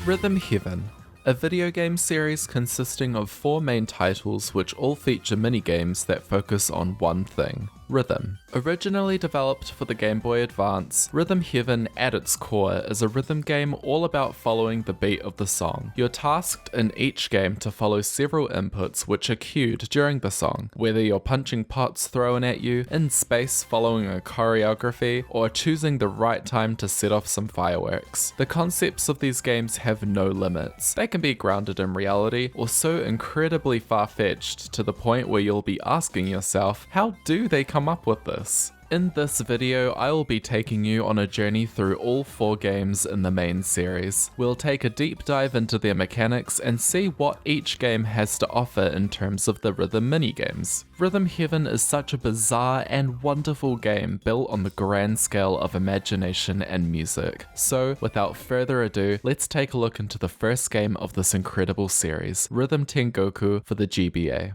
Rhythm Heaven, a video game series consisting of 4 main titles which all feature minigames that focus on one thing: rhythm. Originally developed for the Game Boy Advance, Rhythm Heaven at its core is a rhythm game all about following the beat of the song. You're tasked in each game to follow several inputs which are cued during the song, whether you're punching pots thrown at you, in space following a choreography, or choosing the right time to set off some fireworks. The concepts of these games have no limits. They can be grounded in reality, or so incredibly far-fetched to the point where you'll be asking yourself, how do they come up with this? In this video, I will be taking you on a journey through all 4 games in the main series. We'll take a deep dive into their mechanics and see what each game has to offer in terms of the rhythm minigames. Rhythm Heaven is such a bizarre and wonderful game built on the grand scale of imagination and music. So, without further ado, let's take a look into the first game of this incredible series, Rhythm Tengoku for the GBA.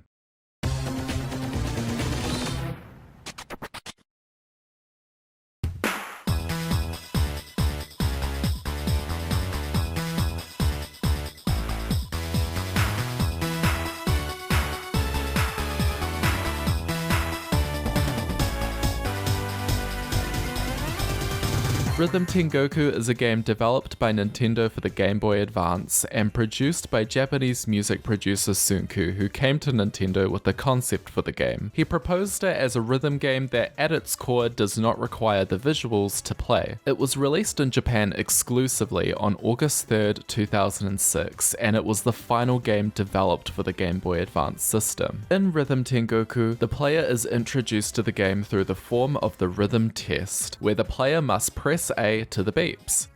Rhythm Tengoku is a game developed by Nintendo for the Game Boy Advance and produced by Japanese music producer Tsunku, who came to Nintendo with the concept for the game. He proposed it as a rhythm game that at its core does not require the visuals to play. It was released in Japan exclusively on August 3rd, 2006, and it was the final game developed for the Game Boy Advance system. In Rhythm Tengoku, the player is introduced to the game through the form of the rhythm test, where the player must press A to the beeps.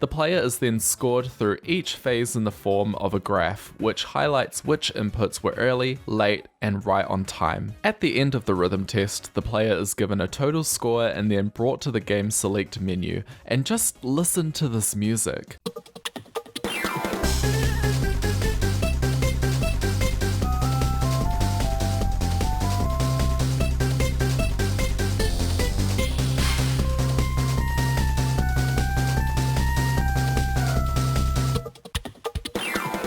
The player is then scored through each phase in the form of a graph, which highlights which inputs were early, late, and right on time. At the end of the rhythm test, the player is given a total score and then brought to the game select menu, and just listen to this music.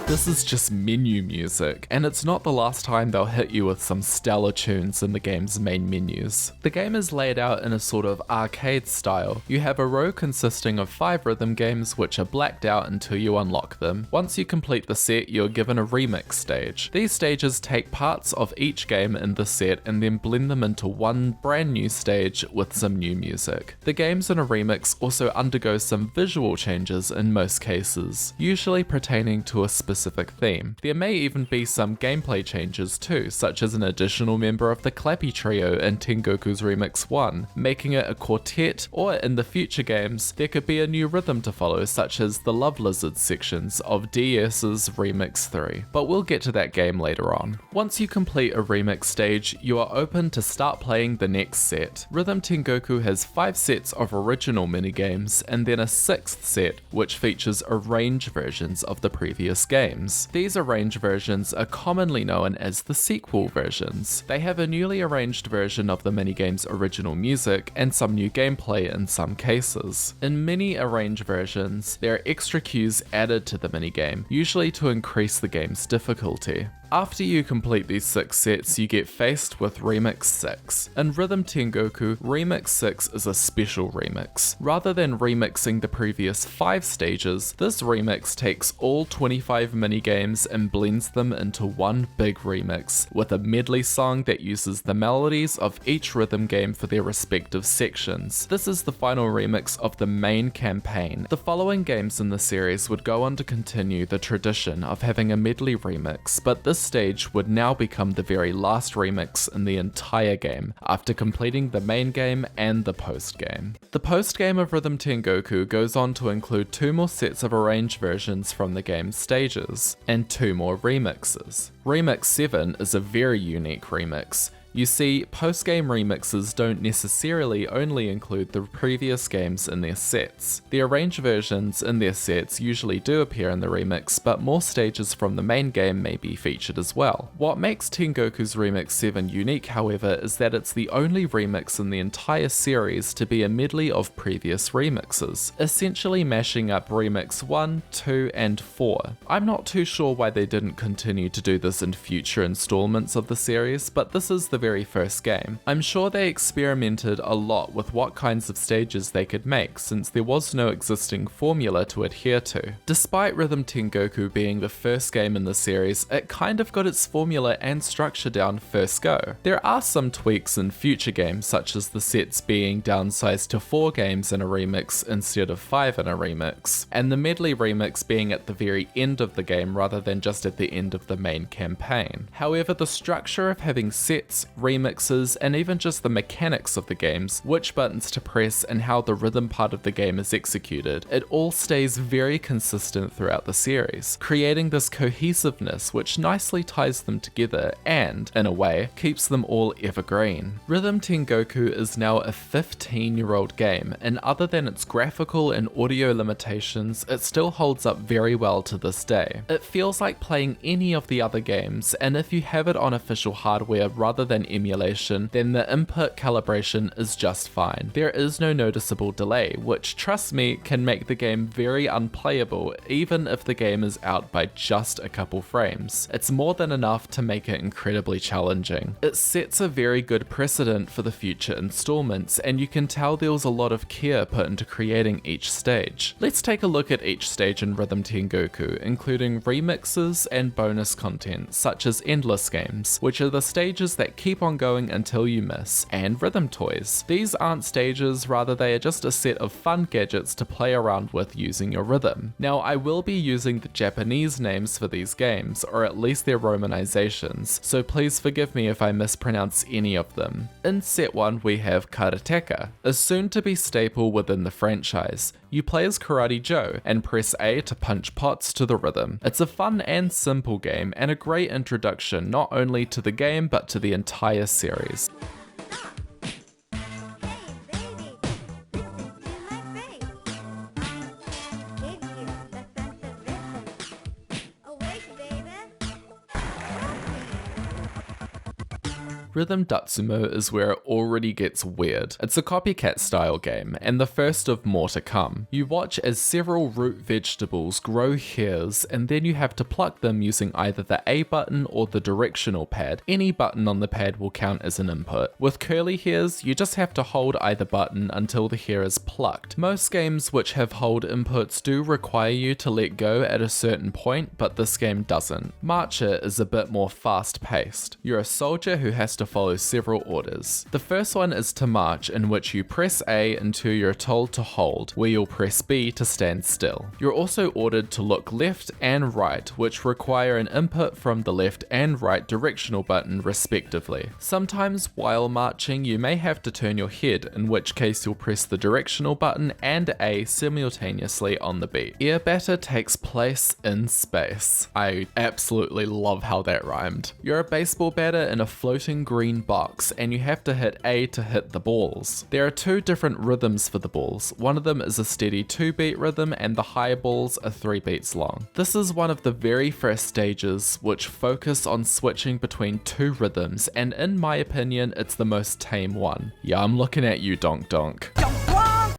This is just menu music, and it's not the last time they'll hit you with some stellar tunes in the game's main menus. The game is laid out in a sort of arcade style. You have a row consisting of 5 rhythm games which are blacked out until you unlock them. Once you complete the set, you're given a remix stage. These stages take parts of each game in the set and then blend them into one brand new stage with some new music. The games in a remix also undergo some visual changes in most cases, usually pertaining to a specific theme. There may even be some gameplay changes too, such as an additional member of the Clappy Trio in Tengoku's Remix 1, making it a quartet, or in the future games, there could be a new rhythm to follow, such as the Love Lizard sections of DS's Remix 3, but we'll get to that game later on. Once you complete a remix stage, you are open to start playing the next set. Rhythm Tengoku has 5 sets of original minigames, and then a 6th set, which features arranged versions of the previous game. These arranged versions are commonly known as the sequel versions. They have a newly arranged version of the minigame's original music and some new gameplay in some cases. In many arranged versions, there are extra cues added to the minigame, usually to increase the game's difficulty. After you complete these 6 sets, you get faced with Remix 6. In Rhythm Tengoku, Remix 6 is a special remix. Rather than remixing the previous 5 stages, this remix takes all 25 minigames and blends them into one big remix, with a medley song that uses the melodies of each rhythm game for their respective sections. This is the final remix of the main campaign. The following games in the series would go on to continue the tradition of having a medley remix, but this stage would now become the very last remix in the entire game, after completing the main game and the post-game. The post-game of Rhythm Tengoku goes on to include 2 more sets of arranged versions from the game's stages, and 2 more remixes. Remix 7 is a very unique remix. You see, post-game remixes don't necessarily only include the previous games in their sets. The arranged versions in their sets usually do appear in the remix, but more stages from the main game may be featured as well. What makes Tengoku's Remix 7 unique, however, is that it's the only remix in the entire series to be a medley of previous remixes, essentially mashing up Remix 1, 2, and 4. I'm not too sure why they didn't continue to do this in future installments of the series, but this is the very first game. I'm sure they experimented a lot with what kinds of stages they could make, since there was no existing formula to adhere to. Despite Rhythm Tengoku being the first game in the series, it kind of got its formula and structure down first go. There are some tweaks in future games, such as the sets being downsized to 4 games in a remix instead of 5 in a remix, and the medley remix being at the very end of the game rather than just at the end of the main campaign. However, the structure of having sets, remixes, and even just the mechanics of the games, which buttons to press and how the rhythm part of the game is executed, it all stays very consistent throughout the series, creating this cohesiveness which nicely ties them together and, in a way, keeps them all evergreen. Rhythm Tengoku is now a 15-year-old game, and other than its graphical and audio limitations, it still holds up very well to this day. It feels like playing any of the other games, and if you have it on official hardware rather than emulation, then the input calibration is just fine. There is no noticeable delay, which, trust me, can make the game very unplayable even if the game is out by just a couple frames. It's more than enough to make it incredibly challenging. It sets a very good precedent for the future installments, and you can tell there was a lot of care put into creating each stage. Let's take a look at each stage in Rhythm Tengoku, including remixes and bonus content, such as endless games, which are the stages that keep on going until you miss, and rhythm toys. These aren't stages, rather they are just a set of fun gadgets to play around with using your rhythm. Now, I will be using the Japanese names for these games, or at least their romanizations, so please forgive me if I mispronounce any of them. In set 1 we have Karateka, a soon-to-be staple within the franchise. You play as Karate Joe and press A to punch pots to the rhythm. It's a fun and simple game, and a great introduction not only to the game but to the entire series. Rhythm Datsumo is where it already gets weird. It's a copycat style game, and the first of more to come. You watch as several root vegetables grow hairs, and then you have to pluck them using either the A button or the directional pad. Any button on the pad will count as an input. With curly hairs, you just have to hold either button until the hair is plucked. Most games which have hold inputs do require you to let go at a certain point, but this game doesn't. Marcher is a bit more fast paced. You're a soldier who has to follow several orders. The first one is to march, in which you press A until you're told to hold, where you'll press B to stand still. You're also ordered to look left and right, which require an input from the left and right directional button respectively. Sometimes while marching you may have to turn your head, in which case you'll press the directional button and A simultaneously on the beat. Air batter takes place in space. I absolutely love how that rhymed. You're a baseball batter in a floating green box, and you have to hit A to hit the balls. There are 2 different rhythms for the balls. One of them is a steady 2-beat rhythm, and the high balls are 3 beats long. This is one of the very first stages which focus on switching between 2 rhythms, and in my opinion it's the most tame one. Yeah, I'm looking at you, Donk Donk.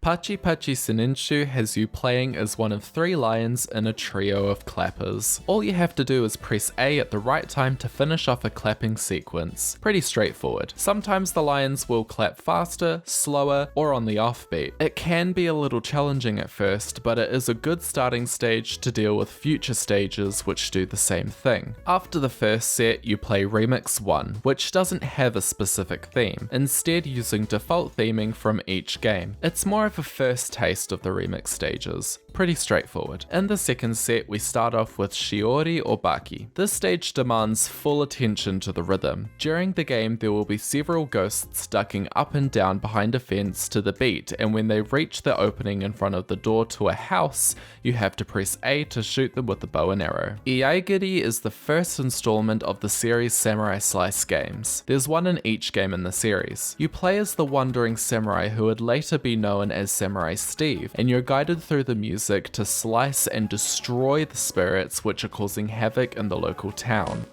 Pachi Pachi Senenshu has you playing as one of 3 lions in a trio of clappers. All you have to do is press A at the right time to finish off a clapping sequence. Pretty straightforward. Sometimes the lions will clap faster, slower, or on the offbeat. It can be a little challenging at first, but it is a good starting stage to deal with future stages which do the same thing. After the first set, you play Remix 1, which doesn't have a specific theme, instead using default theming from each game. It's more of a first taste of the remix stages. pretty straightforward. In the second set, we start off with Shiori or Baki. This stage demands full attention to the rhythm. During the game, there will be several ghosts ducking up and down behind a fence to the beat, and when they reach the opening in front of the door to a house, you have to press A to shoot them with the bow and arrow. Iaigiri is the first installment of the series Samurai Slice games. There's one in each game in the series. You play as the wandering samurai who would later be known as Samurai Steve, and you're guided through the music to slice and destroy the spirits which are causing havoc in the local town.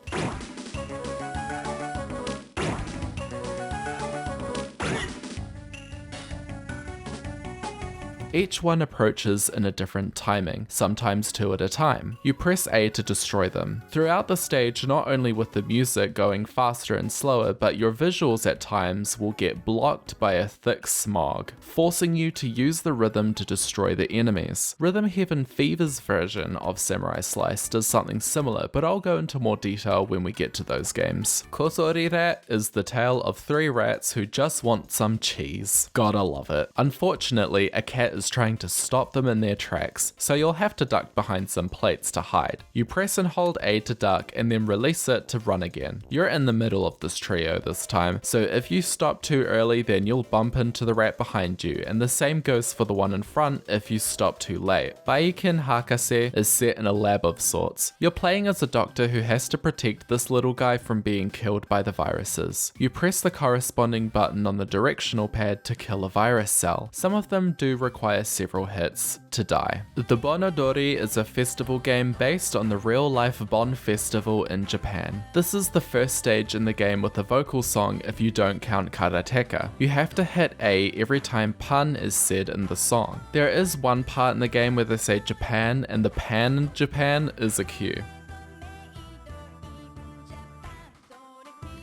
Each one approaches in a different timing, sometimes 2 at a time. You press A to destroy them. Throughout the stage, not only with the music going faster and slower, but your visuals at times will get blocked by a thick smog, forcing you to use the rhythm to destroy the enemies. Rhythm Heaven Fever's version of Samurai Slice does something similar, but I'll go into more detail when we get to those games. Kosori Rat is the tale of 3 rats who just want some cheese. Gotta love it. Unfortunately, a cat is trying to stop them in their tracks, so you'll have to duck behind some plates to hide. You press and hold A to duck and then release it to run again. You're in the middle of this trio this time, so if you stop too early then you'll bump into the rat behind you, and the same goes for the one in front if you stop too late. Baiken Hakase is set in a lab of sorts. You're playing as a doctor who has to protect this little guy from being killed by the viruses. You press the corresponding button on the directional pad to kill a virus cell. Some of them do require several hits to die. The Bonodori is a festival game based on the real-life Bon Festival in Japan. This is the first stage in the game with a vocal song if you don't count karateka. You have to hit A every time pan is said in the song. There is one part in the game where they say Japan, and the pan in Japan is a cue.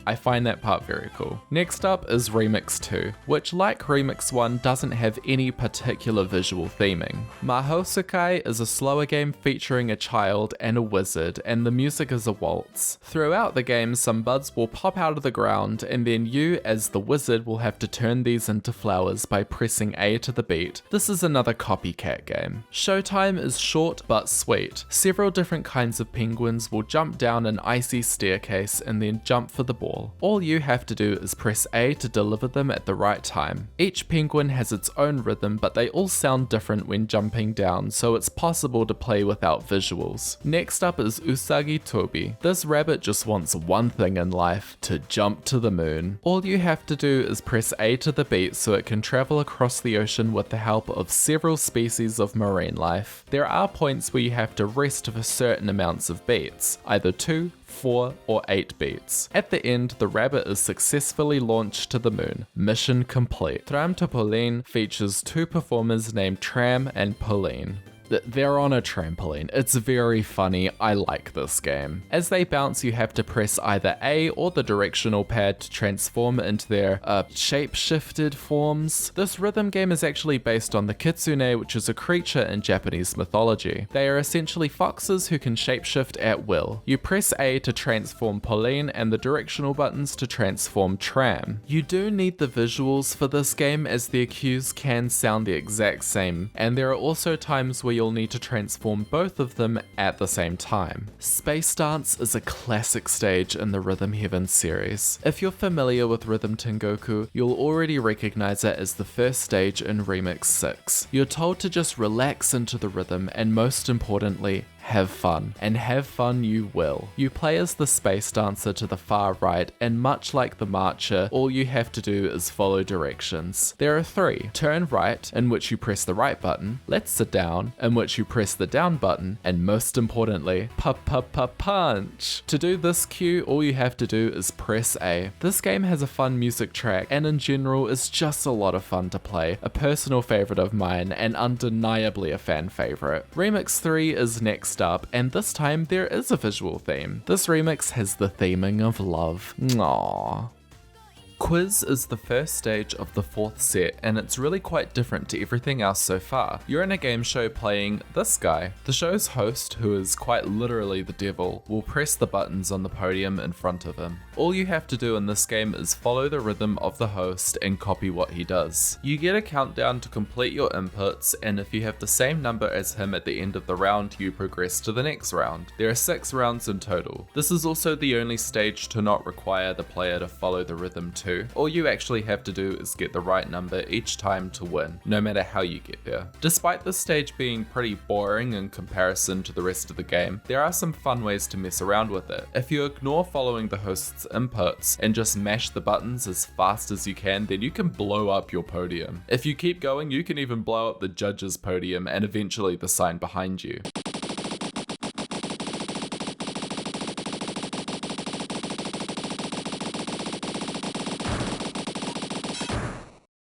I find that part very cool. Next up is Remix 2, which like Remix 1 doesn't have any particular visual theming. Mahosukai is a slower game featuring a child and a wizard, and the music is a waltz. Throughout the game, some buds will pop out of the ground, and then you as the wizard will have to turn these into flowers by pressing A to the beat. This is another copycat game. Showtime is short but sweet. Several different kinds of penguins will jump down an icy staircase and then jump for the ball. All you have to do is press A to deliver them at the right time. Each penguin has its own rhythm, but they all sound different when jumping down, so it's possible to play without visuals. Next up is Usagi Tobi. This rabbit just wants one thing in life: to jump to the moon. All you have to do is press A to the beat so it can travel across the ocean with the help of several species of marine life. There are points where you have to rest for certain amounts of beats, either 2, 4, or 8 beats. At the end, the rabbit is successfully launched to the moon. Mission complete. Tram to Pauline features 2 performers named Tram and Pauline. They're on a trampoline. It's very funny. I like this game. As they bounce, you have to press either A or the directional pad to transform into their shape-shifted forms. This rhythm game is actually based on the kitsune, which is a creature in Japanese mythology. They are essentially foxes who can shapeshift at will. You press A to transform Pauline and the directional buttons to transform Tram. You do need the visuals for this game, as the cues can sound the exact same, and there are also times where you'll need to transform both of them at the same time. Space Dance is a classic stage in the Rhythm Heaven series. If you're familiar with Rhythm Tengoku, you'll already recognize it as the first stage in Remix 6. You're told to just relax into the rhythm and, most importantly, have fun. And have fun you will. You play as the space dancer to the far right, and much like the marcher, all you have to do is follow directions. There are 3. Turn right, in which you press the right button, let's sit down, in which you press the down button, and most importantly, punch. To do this cue, all you have to do is press A. This game has a fun music track, and in general is just a lot of fun to play, a personal favorite of mine, and undeniably a fan favorite. Remix 3 is next up, and this time there is a visual theme. This remix has the theming of love. Aww. Quiz is the first stage of the 4th set, and it's really quite different to everything else so far. You're in a game show playing this guy. The show's host, who is quite literally the devil, will press the buttons on the podium in front of him. All you have to do in this game is follow the rhythm of the host and copy what he does. You get a countdown to complete your inputs, and if you have the same number as him at the end of the round, you progress to the next round. There are 6 rounds in total. This is also the only stage to not require the player to follow the rhythm too. All you actually have to do is get the right number each time to win, no matter how you get there. Despite this stage being pretty boring in comparison to the rest of the game, there are some fun ways to mess around with it. If you ignore following the host's inputs and just mash the buttons as fast as you can, then you can blow up your podium. If you keep going, you can even blow up the judge's podium and eventually the sign behind you.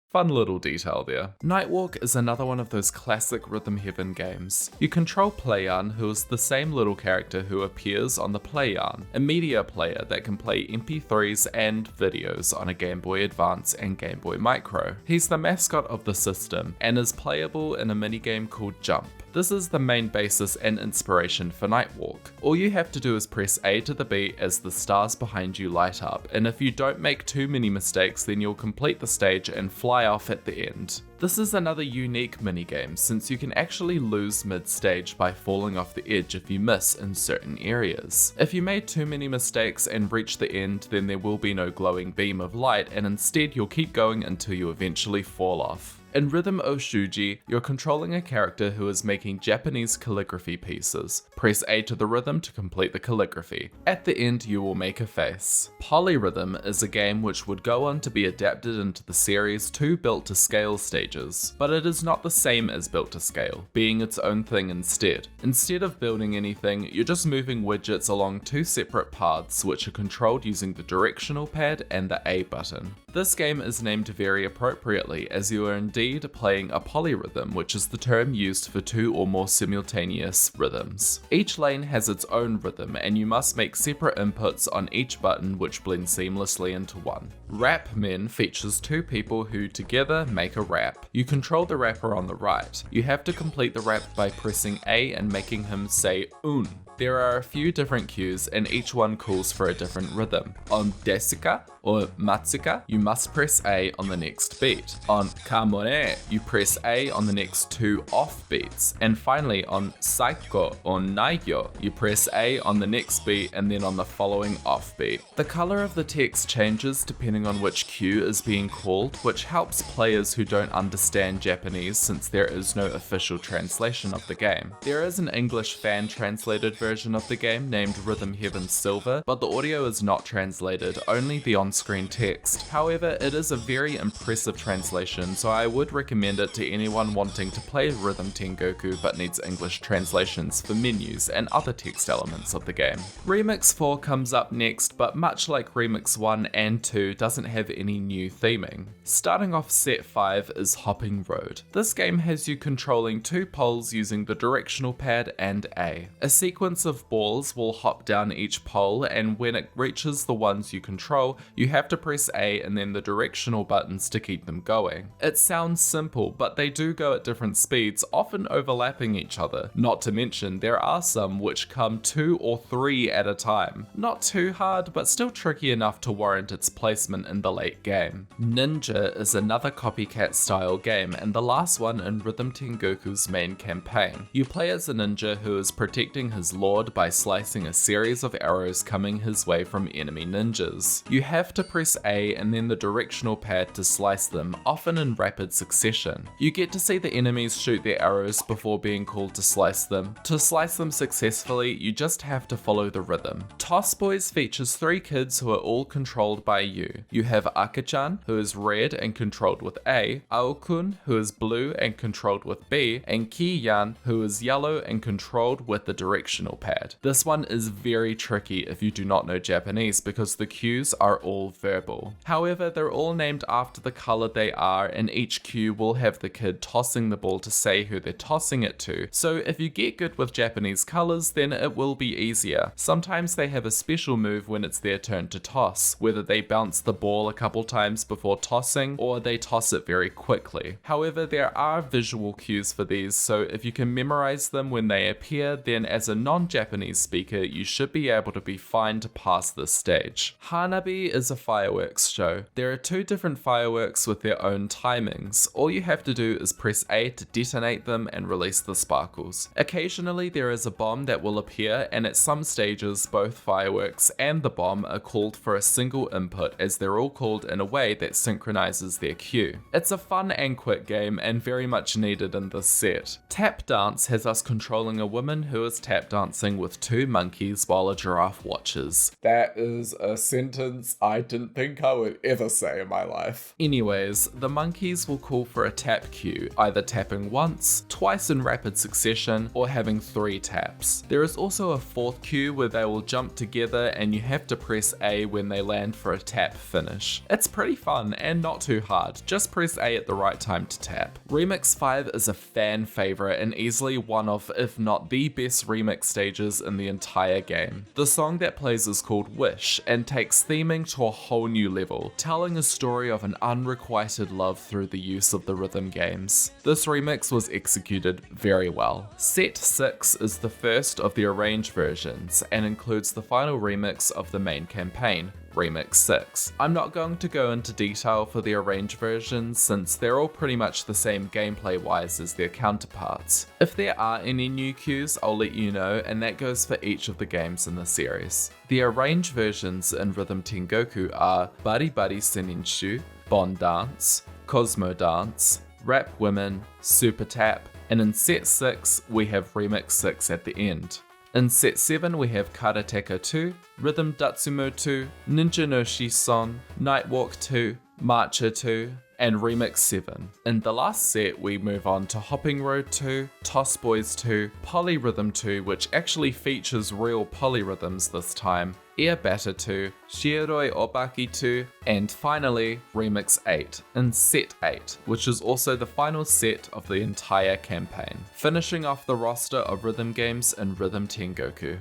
Fun little detail there. Nightwalk is another one of those classic Rhythm Heaven games. You control Playan, who is the same little character who appears on the Playan, a media player that can play MP3s and videos on a Game Boy Advance and Game Boy Micro. He's the mascot of the system and is playable in a minigame called Jump. This is the main basis and inspiration for Nightwalk. All you have to do is press A to the beat as the stars behind you light up, and if you don't make too many mistakes, then you'll complete the stage and fly off at the end. This is another unique minigame since you can actually lose mid-stage by falling off the edge if you miss in certain areas. If you made too many mistakes and reach the end, then there will be no glowing beam of light, and instead you'll keep going until you eventually fall off. In Rhythm Oshuji, you're controlling a character who is making Japanese calligraphy pieces. Press A to the rhythm to complete the calligraphy. At the end, you will make a face. Polyrhythm is a game which would go on to be adapted into the series 2 Built to Scale stages, but it is not the same as Built to Scale, being its own thing instead. Instead of building anything, you're just moving widgets along 2 separate paths which are controlled using the directional pad and the A button. This game is named very appropriately, as you are indeed playing a polyrhythm, which is the term used for 2 or more simultaneous rhythms. Each lane has its own rhythm, and you must make separate inputs on each button which blend seamlessly into one. Rap Men features 2 people who together make a rap. You control the rapper on the right. You have to complete the rap by pressing A and making him say un. There are a few different cues and each one calls for a different rhythm. On Desika or Matsuka, you must press A on the next beat. On Kamone, you press A on the next 2 off beats. And finally on Saiko or Naigyo, you press A on the next beat and then on the following off beat. The color of the text changes depending on which cue is being called, which helps players who don't understand Japanese since there is no official translation of the game. There is an English fan translated version of the game named Rhythm Heaven Silver, but the audio is not translated, only the on-screen text. However, it is a very impressive translation, so I would recommend it to anyone wanting to play Rhythm Tengoku but needs English translations for menus and other text elements of the game. Remix 4 comes up next, but much like Remix 1 and 2 doesn't have any new theming. Starting off set 5 is Hopping Road. This game has you controlling 2 poles using the directional pad and A. A sequence of balls will hop down each pole, and when it reaches the ones you control, you have to press A and then the directional buttons to keep them going. It sounds simple, but they do go at different speeds, often overlapping each other. Not to mention, there are some which come 2 or 3 at a time. Not too hard, but still tricky enough to warrant its placement in the late game. Ninja is another copycat style game, and the last one in Rhythm Tengoku's main campaign. You play as a ninja who is protecting his lord by slicing a series of arrows coming his way from enemy ninjas. You have to press A and then the directional pad to slice them, often in rapid succession. You get to see the enemies shoot their arrows before being called to slice them. To slice them successfully, you just have to follow the rhythm. Toss Boys features 3 kids who are all controlled by you. You have Akachan, who is red and controlled with A, Aokun, who is blue and controlled with B, and Kiyan, who is yellow and controlled with the directional pad. This one is very tricky if you do not know Japanese because the cues are all verbal. However, they're all named after the color they are, and each cue will have the kid tossing the ball to say who they're tossing it to. So if you get good with Japanese colors, then it will be easier. Sometimes they have a special move when it's their turn to toss, whether they bounce the ball a couple times before tossing or they toss it very quickly. However, there are visual cues for these, so if you can memorize them when they appear, then as a non-Japanese speaker, you should be able to be fine to pass this stage. Hanabi is a fireworks show. There are 2 different fireworks with their own timings. All you have to do is press A to detonate them and release the sparkles. Occasionally there is a bomb that will appear, and at some stages both fireworks and the bomb are called for a single input, as they're all called in a way that synchronizes their cue. It's a fun and quick game and very much needed in this set. Tap dance has us controlling a woman who is tap dancing with 2 monkeys while a giraffe watches. That is a sentence I didn't think I would ever say in my life. Anyways, the monkeys will call for a tap cue, either tapping once, twice in rapid succession, or having 3 taps. There is also a 4th cue where they will jump together and you have to press A when they land for a tap finish. It's pretty fun and not too hard, just press A at the right time to tap. Remix 5 is a fan favorite and easily one of, if not the best remix stages in the entire game. The song that plays is called Wish and takes theming to a whole new level, telling a story of an unrequited love through the use of the rhythm games. This remix was executed very well. Set 6 is the first of the arranged versions and includes the final remix of the main campaign, Remix 6. I'm not going to go into detail for the arranged versions since they're all pretty much the same gameplay wise as their counterparts. If there are any new cues, I'll let you know, and that goes for each of the games in the series. The arranged versions in Rhythm Tengoku are Bari Bari Seninshu, Bon Dance, Cosmo Dance, Rap Women, Super Tap, and in Set 6 we have Remix 6 at the end. In Set 7 we have Karateka 2, Rhythm Datsumo 2, Ninja no Shison, Nightwalk 2, Marcher 2, and Remix 7. In the last set we move on to Hopping Road 2, Toss Boys 2, Polyrhythm 2, which actually features real polyrhythms this time, Air Batter 2, Shiroi Obaki 2, and finally Remix 8 in Set 8, which is also the final set of the entire campaign, finishing off the roster of rhythm games in Rhythm Tengoku.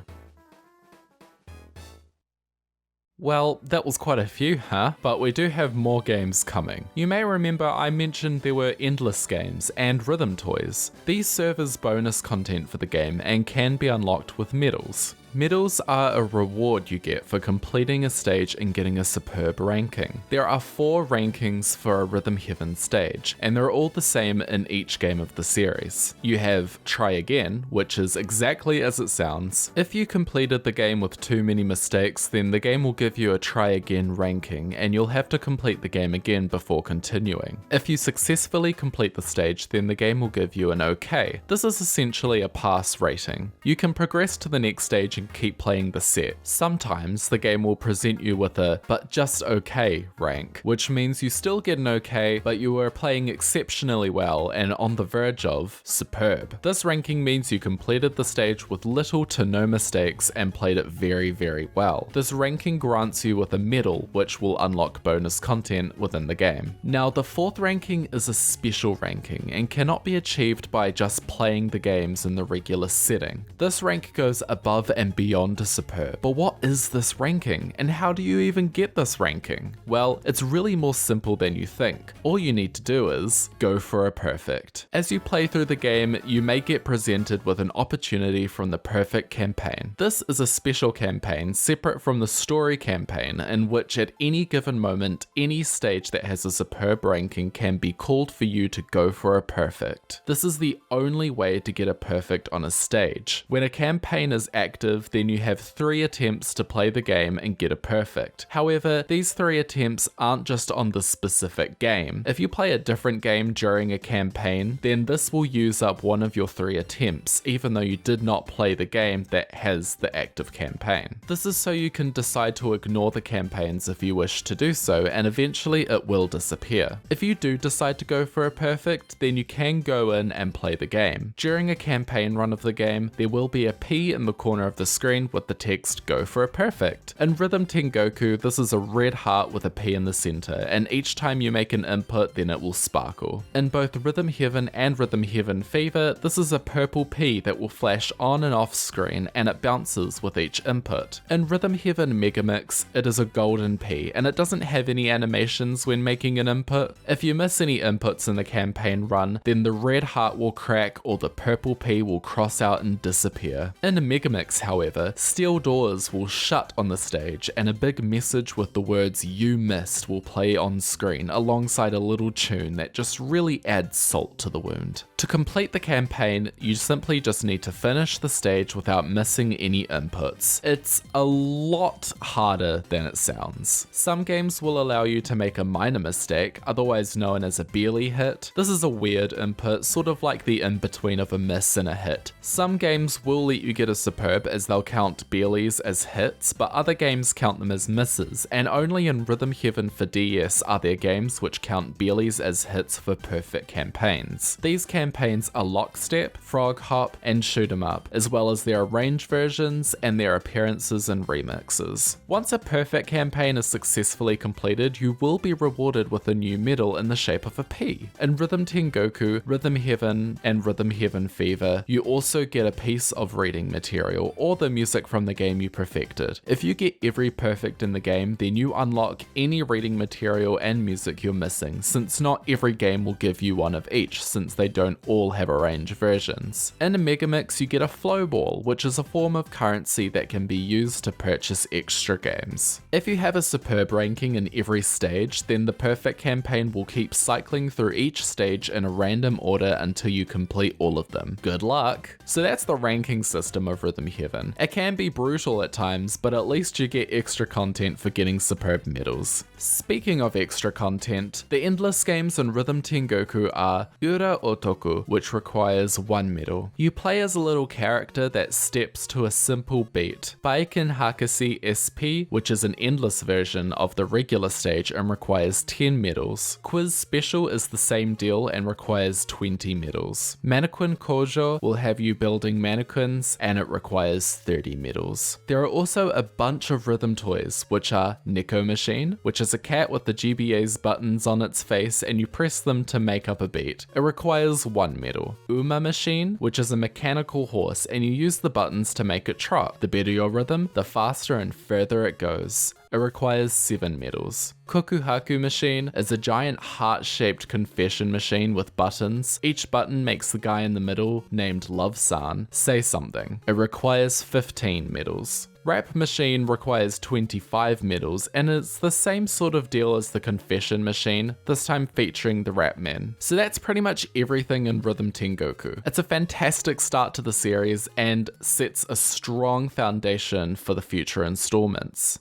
Well, that was quite a few, huh? But we do have more games coming. You may remember I mentioned there were endless games and rhythm toys. These serve as bonus content for the game and can be unlocked with medals. Medals are a reward you get for completing a stage and getting a superb ranking. There are 4 rankings for a Rhythm Heaven stage, and they're all the same in each game of the series. You have Try Again, which is exactly as it sounds. If you completed the game with too many mistakes, then the game will give you a Try Again ranking, and you'll have to complete the game again before continuing. If you successfully complete the stage, then the game will give you an OK. This is essentially a pass rating. You can progress to the next stage and keep playing the set. Sometimes the game will present you with a but just okay rank, which means you still get an okay, but you are playing exceptionally well and on the verge of superb. This ranking means you completed the stage with little to no mistakes and played it very, very well. This ranking grants you with a medal, which will unlock bonus content within the game. Now, the 4th ranking is a special ranking and cannot be achieved by just playing the games in the regular setting. This rank goes above and beyond a superb. But what is this ranking, and how do you even get this ranking? Well, it's really more simple than you think. All you need to do is go for a perfect. As you play through the game, you may get presented with an opportunity from the perfect campaign. This is a special campaign separate from the story campaign, in which at any given moment, any stage that has a superb ranking can be called for you to go for a perfect. This is the only way to get a perfect on a stage. When a campaign is active Retrospective, then you have 3 attempts to play the game and get a perfect. However, these 3 attempts aren't just on the specific game. If you play a different game during a campaign, then this will use up one of your 3 attempts, even though you did not play the game that has the active campaign. This is so you can decide to ignore the campaigns if you wish to do so, and eventually it will disappear. If you do decide to go for a perfect, then you can go in and play the game. During a campaign run of the game, there will be a P in the corner of the screen with the text "Go for a perfect." In Rhythm Tengoku, this is a red heart with a P in the center, and each time you make an input, then it will sparkle. In both Rhythm Heaven and Rhythm Heaven Fever, this is a purple P that will flash on and off screen, and it bounces with each input. In Rhythm Heaven Megamix, it is a golden P, and it doesn't have any animations when making an input. If you miss any inputs in the campaign run, then the red heart will crack or the purple P will cross out and disappear. In a Megamix, however, steel doors will shut on the stage, and a big message with the words "You missed" will play on screen alongside a little tune that just really adds salt to the wound. To complete the campaign, you simply just need to finish the stage without missing any inputs. It's a lot harder than it sounds. Some games will allow you to make a minor mistake, otherwise known as a barely hit. This is a weird input, sort of like the in-between of a miss and a hit. Some games will let you get a superb as they'll count barelies as hits, but other games count them as misses, and only in Rhythm Heaven for DS are there games which count barelies as hits for perfect campaigns. These campaigns are Lockstep, Frog Hop, and Shoot 'em Up, as well as their arranged versions and their appearances and remixes. Once a perfect campaign is successfully completed, you will be rewarded with a new medal in the shape of a P. In Rhythm Tengoku, Rhythm Heaven, and Rhythm Heaven Fever, you also get a piece of reading material, or the music from the game you perfected. If you get every perfect in the game, then you unlock any reading material and music you're missing, since not every game will give you one of each, since they don't all have arranged versions. In a Megamix, you get a flow ball, which is a form of currency that can be used to purchase extra games. If you have a superb ranking in every stage, then the perfect campaign will keep cycling through each stage in a random order until you complete all of them. Good luck! So that's the ranking system of Rhythm Heaven. It can be brutal at times, but at least you get extra content for getting superb medals. Speaking of extra content, the endless games in Rhythm Tengoku are Ura Otoku, which requires 1 medal. You play as a little character that steps to a simple beat. Baiken Hakasi SP, which is an endless version of the regular stage and requires 10 medals. Quiz Special is the same deal and requires 20 medals. Mannequin Kojo will have you building mannequins and it requires 30 medals. There are also a bunch of rhythm toys, which are Neko Machine, which is a cat with the GBA's buttons on its face and you press them to make up a beat. It requires 1 medal. Uma Machine, which is a mechanical horse and you use the buttons to make it trot. The better your rhythm, the faster and further it goes. It requires 7 medals. Kokuhaku Machine is a giant heart-shaped confession machine with buttons. Each button makes the guy in the middle, named Love-san, say something. It requires 15 medals. Rap Machine requires 25 medals, and it's the same sort of deal as the Confession Machine, this time featuring the Rap Men. So that's pretty much everything in Rhythm Tengoku. It's a fantastic start to the series and sets a strong foundation for the future installments.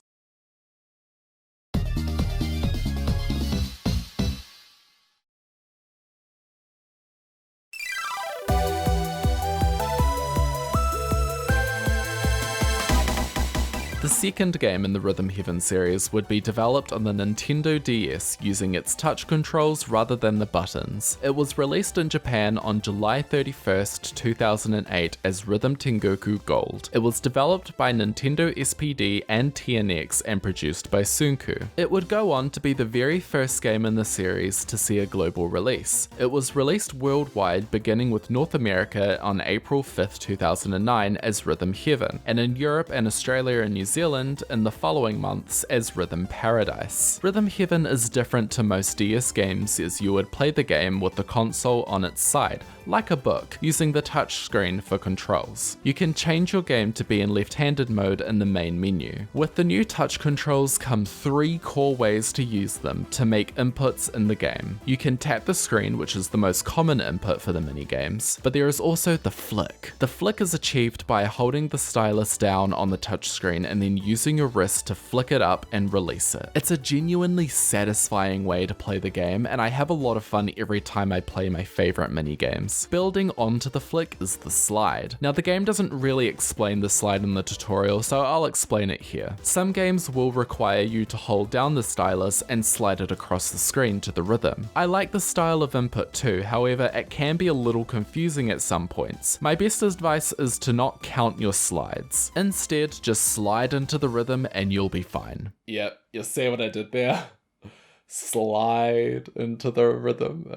The second game in the Rhythm Heaven series would be developed on the Nintendo DS using its touch controls rather than the buttons. It was released in Japan on July 31st, 2008 as Rhythm Tengoku Gold. It was developed by Nintendo SPD and TNX and produced by Sunku. It would go on to be the very first game in the series to see a global release. It was released worldwide beginning with North America on April 5th, 2009 as Rhythm Heaven, and in Europe and Australia and New Zealand in the following months as Rhythm Paradise. Rhythm Heaven is different to most DS games as you would play the game with the console on its side, like a book, using the touchscreen for controls. You can change your game to be in left-handed mode in the main menu. With the new touch controls come 3 core ways to use them to make inputs in the game. You can tap the screen, which is the most common input for the minigames, but there is also the flick. The flick is achieved by holding the stylus down on the touchscreen and then using your wrist to flick it up and release it. It's a genuinely satisfying way to play the game, and I have a lot of fun every time I play my favorite minigames. Building onto the flick is the slide. Now the game doesn't really explain the slide in the tutorial, so I'll explain it here. Some games will require you to hold down the stylus and slide it across the screen to the rhythm. I like the style of input too, however it can be a little confusing at some points. My best advice is to not count your slides. Instead, just slide into the rhythm and you'll be fine. Yep, you see what I did there? Slide into the rhythm.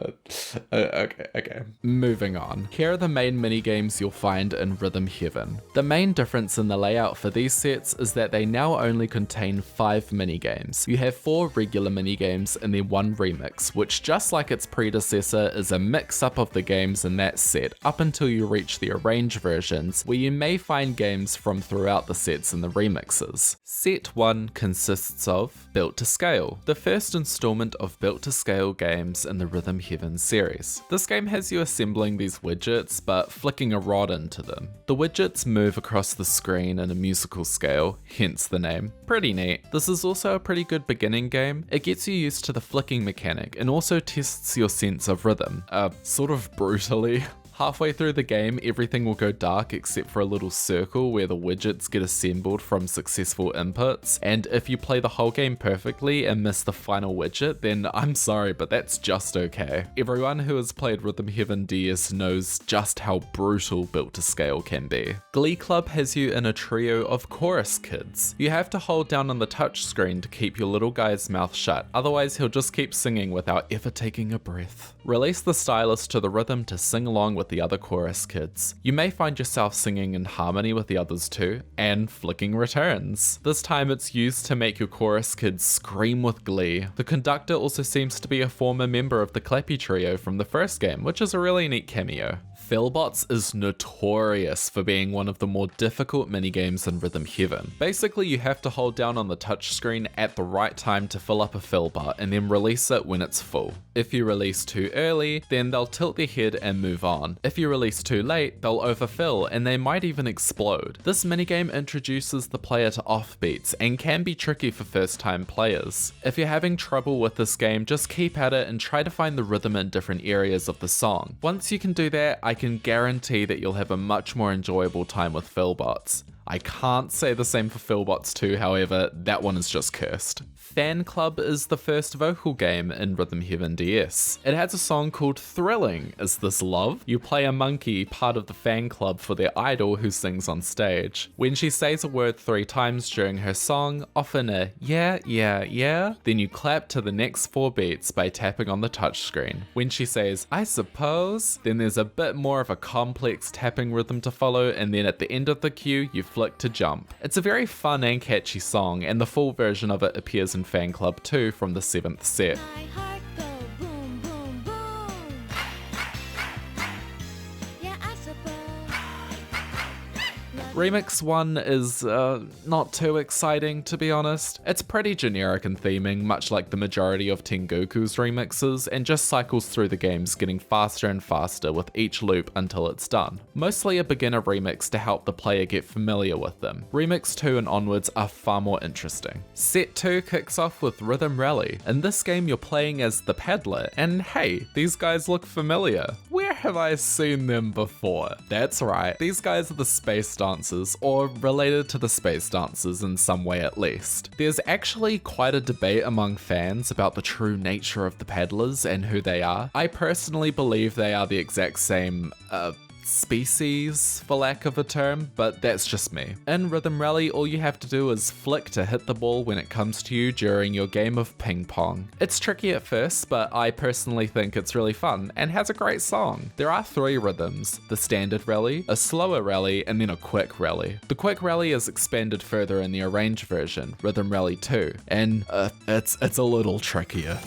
Okay. Moving on. Here are the main minigames you'll find in Rhythm Heaven. The main difference in the layout for these sets is that they now only contain 5 minigames. You have 4 regular minigames and then 1 remix, which just like its predecessor is a mix-up of the games in that set up until you reach the arranged versions, where you may find games from throughout the sets in the remixes. Set 1 consists of Built to Scale, the first installment of Built to Scale games in the Rhythm Heaven series. This game has you assembling these widgets, but flicking a rod into them. The widgets move across the screen in a musical scale, hence the name. Pretty neat. This is also a pretty good beginning game. It gets you used to the flicking mechanic and also tests your sense of rhythm, sort of brutally. Halfway through the game, everything will go dark except for a little circle where the widgets get assembled from successful inputs, and if you play the whole game perfectly and miss the final widget, then I'm sorry, but that's just okay. Everyone who has played Rhythm Heaven DS knows just how brutal Built to Scale can be. Glee Club has you in a trio of chorus kids. You have to hold down on the touch screen to keep your little guy's mouth shut, otherwise he'll just keep singing without ever taking a breath. Release the stylus to the rhythm to sing along with the other chorus kids. You may find yourself singing in harmony with the others too, and flicking returns. This time it's used to make your chorus kids scream with glee. The conductor also seems to be a former member of the Clappy Trio from the first game, which is a really neat cameo. Philbots is notorious for being one of the more difficult minigames in Rhythm Heaven. Basically, you have to hold down on the touchscreen at the right time to fill up a Philbot and then release it when it's full. If you release too early, then they'll tilt their head and move on. If you release too late, they'll overfill and they might even explode. This minigame introduces the player to offbeats and can be tricky for first-time players. If you're having trouble with this game, just keep at it and try to find the rhythm in different areas of the song. Once you can do that, I can guarantee that you'll have a much more enjoyable time with Philbots. I can't say the same for Philbots 2, however, that one is just cursed. Fan Club is the first vocal game in Rhythm Heaven DS. It has a song called Thrilling. Is this love? You play a monkey, part of the fan club for their idol who sings on stage. When she says a word 3 times during her song, often a yeah, then you clap to the next 4 beats by tapping on the touchscreen. When she says, I suppose, then there's a bit more of a complex tapping rhythm to follow, and then at the end of the cue, you flick to jump. It's a very fun and catchy song, and the full version of it appears in Fan Club 2 from the 7th set. Remix 1 is not too exciting, to be honest. It's pretty generic in theming, much like the majority of Tengoku's remixes, and just cycles through the games, getting faster and faster with each loop until it's done. Mostly a beginner remix to help the player get familiar with them. Remix 2 and onwards are far more interesting. Set 2 kicks off with Rhythm Rally. In this game you're playing as the paddler, and hey, these guys look familiar. Where have I seen them before? That's right, these guys are the space dancers, or related to the space dancers in some way at least. There's actually quite a debate among fans about the true nature of the paddlers and who they are. I personally believe they are the exact same, species, for lack of a term, but that's just me. In Rhythm Rally, all you have to do is flick to hit the ball when it comes to you during your game of ping pong. It's tricky at first, but I personally think it's really fun and has a great song. There are 3 rhythms: the standard rally, a slower rally, and then a quick rally. The quick rally is expanded further in the arranged version, Rhythm Rally 2, and it's a little trickier.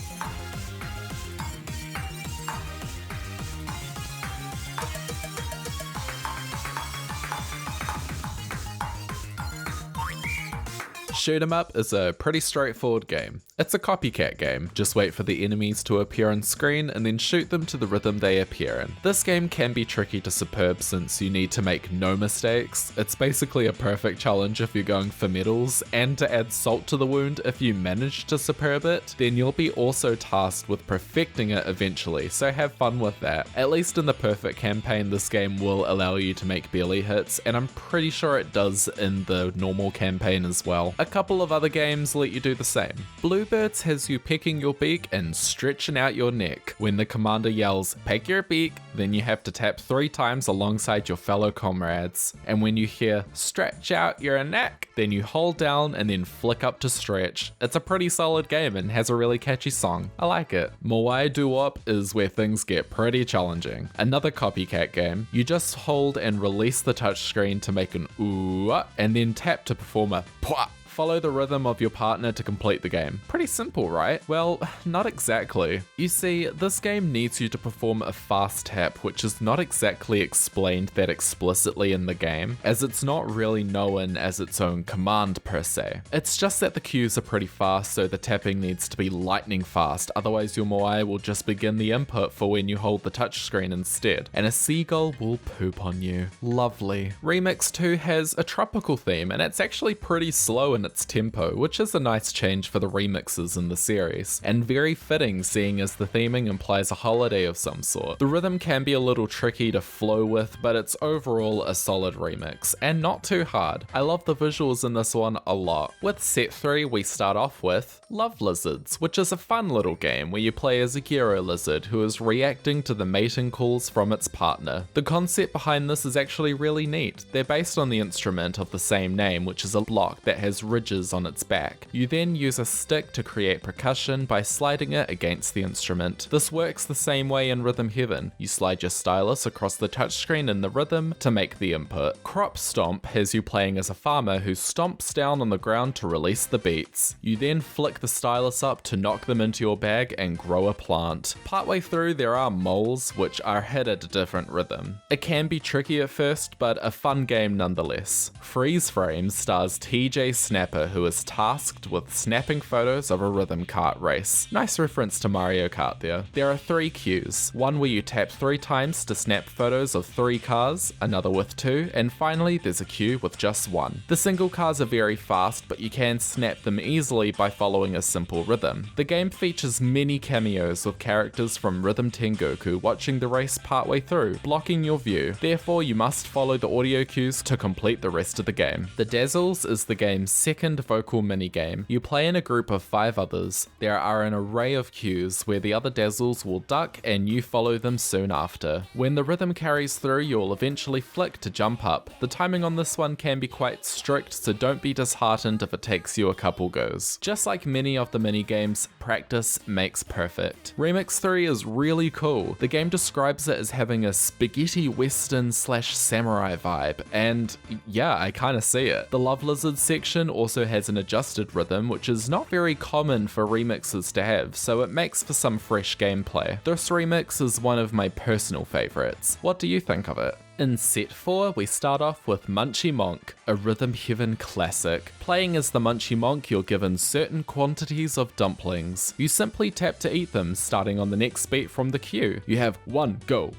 Shoot 'em Up is a pretty straightforward game. It's a copycat game, just wait for the enemies to appear on screen and then shoot them to the rhythm they appear in. This game can be tricky to superb since you need to make no mistakes. It's basically a perfect challenge if you're going for medals, and to add salt to the wound, if you manage to superb it, then you'll be also tasked with perfecting it eventually, so have fun with that. At least in the perfect campaign, this game will allow you to make barely hits, and I'm pretty sure it does in the normal campaign as well. A couple of other games let you do the same. Bluebirds has you pecking your beak and stretching out your neck. When the commander yells, "Peck your beak," then you have to tap 3 times alongside your fellow comrades. And when you hear, "Stretch out your neck," then you hold down and then flick up to stretch. It's a pretty solid game and has a really catchy song. I like it. Moai Doo-Wop is where things get pretty challenging. Another copycat game. You just hold and release the touchscreen to make an ooh, and then tap to perform a pwah. Follow the rhythm of your partner to complete the game. Pretty simple, right? Well, not exactly. You see, this game needs you to perform a fast tap, which is not exactly explained that explicitly in the game, as it's not really known as its own command per se. It's just that the cues are pretty fast, so the tapping needs to be lightning fast, otherwise your moai will just begin the input for when you hold the touchscreen instead, and a seagull will poop on you. Lovely. Remix 2 has a tropical theme, and it's actually pretty slow in its tempo, which is a nice change for the remixes in the series, and very fitting seeing as the theming implies a holiday of some sort. The rhythm can be a little tricky to flow with, but it's overall a solid remix, and not too hard. I love the visuals in this one a lot. With set 3, we start off with Love Lizards, which is a fun little game where you play as a gyro lizard who is reacting to the mating calls from its partner. The concept behind this is actually really neat. They're based on the instrument of the same name, which is a block that has ridges on its back. You then use a stick to create percussion by sliding it against the instrument. This works the same way in Rhythm Heaven. You slide your stylus across the touchscreen in the rhythm to make the input. Crop Stomp has you playing as a farmer who stomps down on the ground to release the beats. You then flick the stylus up to knock them into your bag and grow a plant. Partway through there are moles, which are hit at a different rhythm. It can be tricky at first, but a fun game nonetheless. Freeze Frame stars TJ Snapper, who is tasked with snapping photos of a rhythm kart race. Nice reference to Mario Kart there. There are 3 cues, one where you tap 3 times to snap photos of 3 cars, another with 2, and finally there's a cue with just 1. The single cars are very fast, but you can snap them easily by following a simple rhythm. The game features many cameos with characters from Rhythm Tengoku watching the race partway through, blocking your view. Therefore, you must follow the audio cues to complete the rest of the game. The Dazzles is the game's second vocal minigame. You play in a group of 5 others. There are an array of cues where the other Dazzles will duck and you follow them soon after. When the rhythm carries through, you'll eventually flick to jump up. The timing on this one can be quite strict, so don't be disheartened if it takes you a couple goes. Just like many of the minigames, practice makes perfect. Remix 3 is really cool. The game describes it as having a spaghetti western / samurai vibe, and yeah, I kinda see it. The Love Lizard section also has an adjusted rhythm, which is not very common for remixes to have, so it makes for some fresh gameplay. This remix is one of my personal favorites. What do you think of it? In set 4, we start off with Munchie Monk, a Rhythm Heaven classic. Playing as the Munchie Monk, you're given certain quantities of dumplings. You simply tap to eat them, starting on the next beat from the cue. You have 1 go,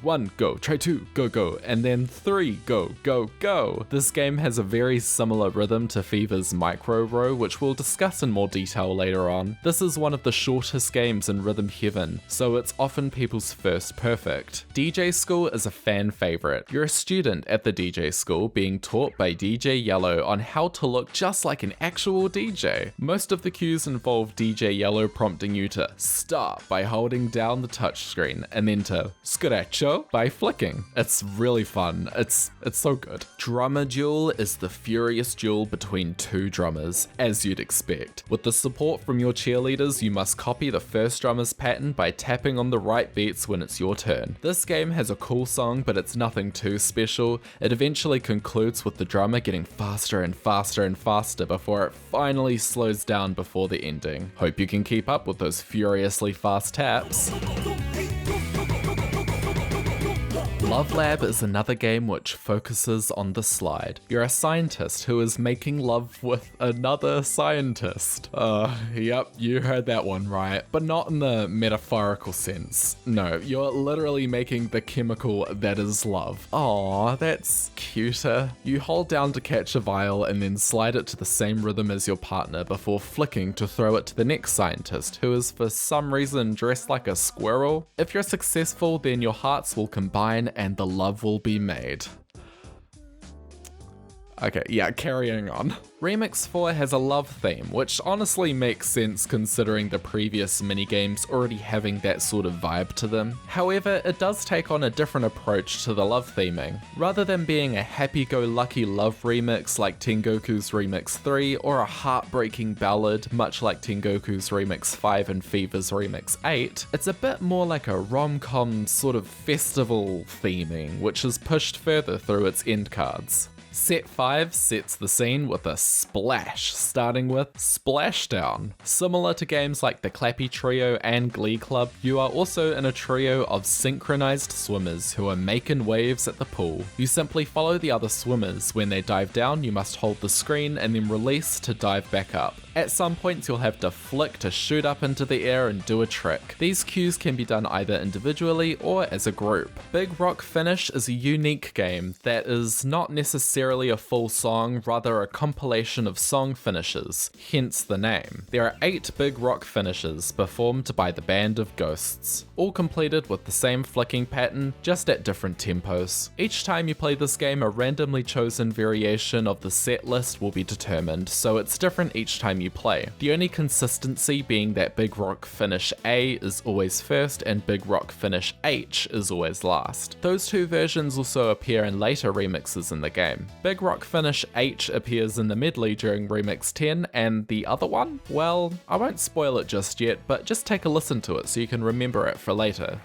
try 2, go go, and then 3 go, go, go. This game has a very similar rhythm to Fever's Micro Row, which we'll discuss in more detail later on. This is one of the shortest games in Rhythm Heaven, so it's often people's first perfect. DJ School is a fan favorite. You're a student at the DJ school being taught by DJ Yellow on how to look just like an actual DJ. Most of the cues involve DJ Yellow prompting you to stop by holding down the touchscreen and then to scratcho by flicking. It's really fun. It's so good. Drummer Duel is the furious duel between 2 drummers, as you'd expect. With the support from your cheerleaders, you must copy the first drummer's pattern by tapping on the right beats when it's your turn. This game has a cool song, but it's nothing too special. It eventually concludes with the drummer getting faster and faster and faster before it finally slows down before the ending. Hope you can keep up with those furiously fast taps. Love Lab is another game which focuses on the slide. You're a scientist who is making love with another scientist. Yep, you heard that one right. But not in the metaphorical sense. No, you're literally making the chemical that is love. Aw, that's cuter. You hold down to catch a vial and then slide it to the same rhythm as your partner before flicking to throw it to the next scientist, who is for some reason dressed like a squirrel. If you're successful, then your hearts will combine and the love will be made. Okay, yeah, carrying on. Remix 4 has a love theme, which honestly makes sense considering the previous minigames already having that sort of vibe to them. However, it does take on a different approach to the love theming. Rather than being a happy-go-lucky love remix like Tengoku's Remix 3 or a heartbreaking ballad much like Tengoku's Remix 5 and Fever's Remix 8, it's a bit more like a rom-com sort of festival theming, which is pushed further through its end cards. Set 5 sets the scene with a splash, starting with Splashdown. Similar to games like the Clappy Trio and Glee Club, you are also in a trio of synchronized swimmers who are making waves at the pool. You simply follow the other swimmers. When they dive down, you must hold the screen and then release to dive back up. At some points, you'll have to flick to shoot up into the air and do a trick. These cues can be done either individually or as a group. Big Rock Finish is a unique game that is not necessarily a full song, rather a compilation of song finishes, hence the name. There are 8 Big Rock finishes performed by the Band of Ghosts, all completed with the same flicking pattern, just at different tempos. Each time you play this game, a randomly chosen variation of the set list will be determined, so it's different each time you play. The only consistency being that Big Rock Finish A is always first and Big Rock Finish H is always last. Those two versions also appear in later remixes in the game. Big Rock Finish H appears in the medley during Remix 10, and the other one? Well, I won't spoil it just yet, but just take a listen to it so you can remember it for later.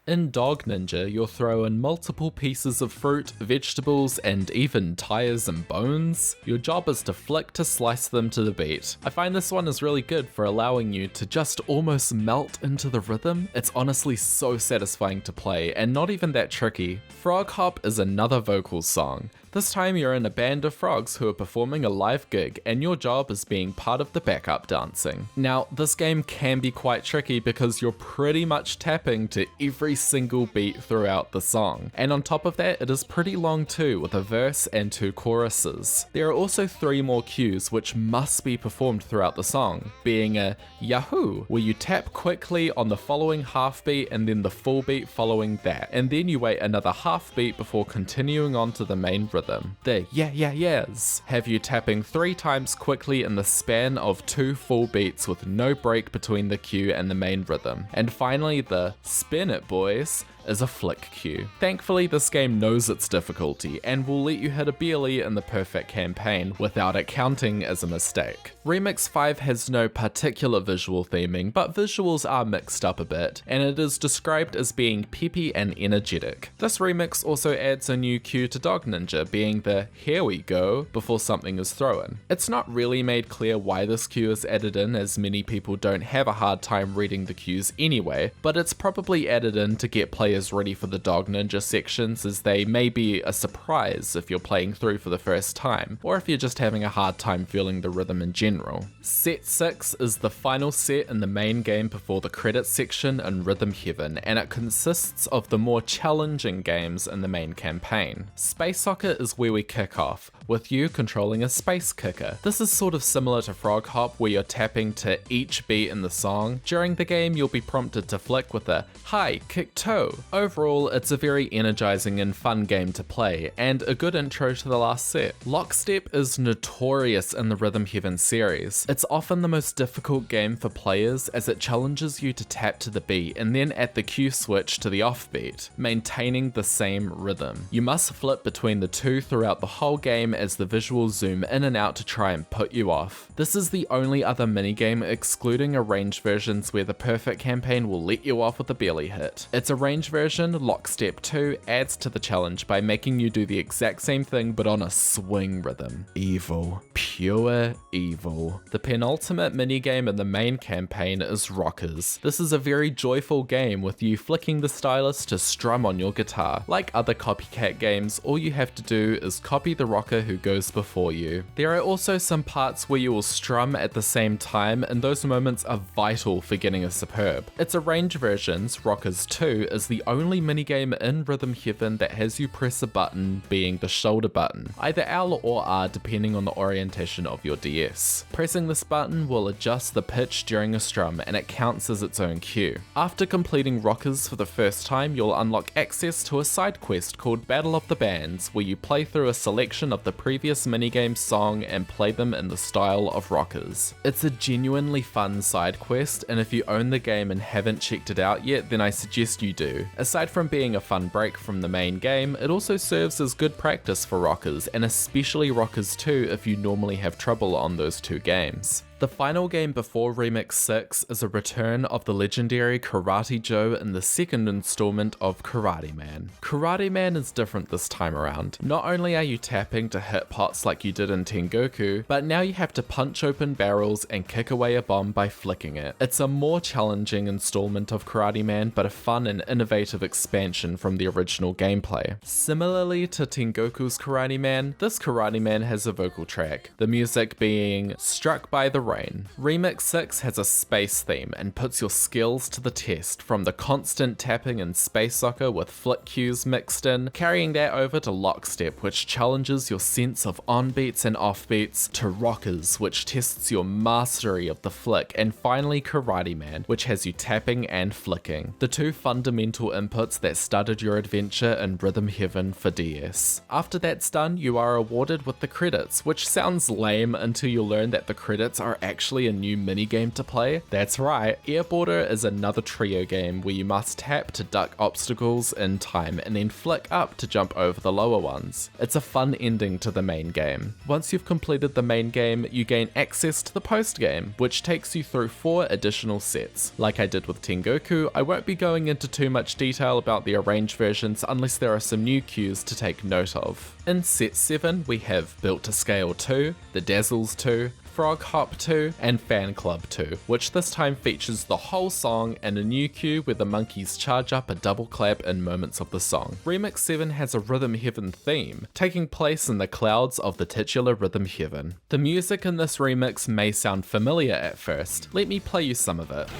In Dog Ninja, you'll throw in multiple pieces of fruit, vegetables, and even tires and bones. Your job is to flick to slice them to the beat. I find this one is really good for allowing you to just almost melt into the rhythm. It's honestly so satisfying to play, and not even that tricky. Frog Hop is another vocal song. This time you're in a band of frogs who are performing a live gig, and your job is being part of the backup dancing. Now, this game can be quite tricky because you're pretty much tapping to every single beat throughout the song. And on top of that, it is pretty long too, with a verse and 2 choruses. There are also 3 more cues which must be performed throughout the song, being a Yahoo, where you tap quickly on the following half beat and then the full beat following that, and then you wait another half beat before continuing on to the main rhythm. The yeahs have you tapping 3 times quickly in the span of 2 full beats with no break between the cue and the main rhythm. And finally, the spin it boys is a flick cue. Thankfully, this game knows its difficulty and will let you hit a Beely in the perfect campaign without it counting as a mistake. Remix 5 has no particular visual theming, but visuals are mixed up a bit, and it is described as being peppy and energetic. This remix also adds a new cue to Dog Ninja, being the here we go before something is thrown. It's not really made clear why this cue is added in, as many people don't have a hard time reading the cues anyway, but it's probably added in to get players ready for the Dog Ninja sections, as they may be a surprise if you're playing through for the first time, or if you're just having a hard time feeling the rhythm in general. Set 6 is the final set in the main game before the credits section in Rhythm Heaven, and it consists of the more challenging games in the main campaign. Space Soccer is where we kick off, with you controlling a space kicker. This is sort of similar to Frog Hop, where you're tapping to each beat in the song. During the game, you'll be prompted to flick with a hi, kick toe. Overall, it's a very energizing and fun game to play, and a good intro to the last set. Lockstep is notorious in the Rhythm Heaven series. It's often the most difficult game for players, as it challenges you to tap to the beat and then at the cue switch to the offbeat, maintaining the same rhythm. You must flip between the two throughout the whole game as the visuals zoom in and out to try and put you off. This is the only other minigame excluding arranged versions where the perfect campaign will let you off with a Beely hit. It's arranged version, Lockstep 2, adds to the challenge by making you do the exact same thing but on a swing rhythm. Evil. Pure evil. The penultimate minigame in the main campaign is Rockers. This is a very joyful game with you flicking the stylus to strum on your guitar. Like other copycat games, all you have to do is copy the rocker who goes before you. There are also some parts where you will strum at the same time, and those moments are vital for getting a superb. Its arranged versions, Rockers 2, is the only minigame in Rhythm Heaven that has you press a button, being the shoulder button, either L or R depending on the orientation of your DS. Pressing this button will adjust the pitch during a strum, and it counts as its own cue. After completing Rockers for the first time, you'll unlock access to a side quest called Battle of the Bands, where you play through a selection of the previous minigame song and play them in the style of Rockers. It's a genuinely fun side quest, and if you own the game and haven't checked it out yet, then I suggest you do. Aside from being a fun break from the main game, it also serves as good practice for Rockers, and especially Rockers 2 if you normally have trouble on those two games. The final game before Remix 6 is a return of the legendary Karate Joe in the second installment of Karate Man. Karate Man is different this time around. Not only are you tapping to hit pots like you did in Tengoku, but now you have to punch open barrels and kick away a bomb by flicking it. It's a more challenging installment of Karate Man, but a fun and innovative expansion from the original gameplay. Similarly to Tengoku's Karate Man, this Karate Man has a vocal track, the music being Struck by the Rain. Remix 6 has a space theme and puts your skills to the test, from the constant tapping in Space Soccer with flick cues mixed in, carrying that over to Lockstep, which challenges your sense of on-beats and off-beats, to Rockers, which tests your mastery of the flick, and finally Karate Man, which has you tapping and flicking, the two fundamental inputs that started your adventure in Rhythm Heaven for DS. After that's done, you are awarded with the credits, which sounds lame until you learn that the credits are actually a new minigame to play. That's right, Airboarder is another trio game where you must tap to duck obstacles in time and then flick up to jump over the lower ones. It's a fun ending to the main game. Once you've completed the main game, you gain access to the post game, which takes you through 4 additional sets. Like I did with Tengoku, I won't be going into too much detail about the arranged versions unless there are some new cues to take note of. In set 7, we have Built to Scale 2, The Dazzles 2, Frog Hop 2, and Fan Club 2, which this time features the whole song and a new cue where the monkeys charge up a double clap in moments of the song. Remix 7 has a Rhythm Heaven theme, taking place in the clouds of the titular Rhythm Heaven. The music in this remix may sound familiar at first. Let me play you some of it.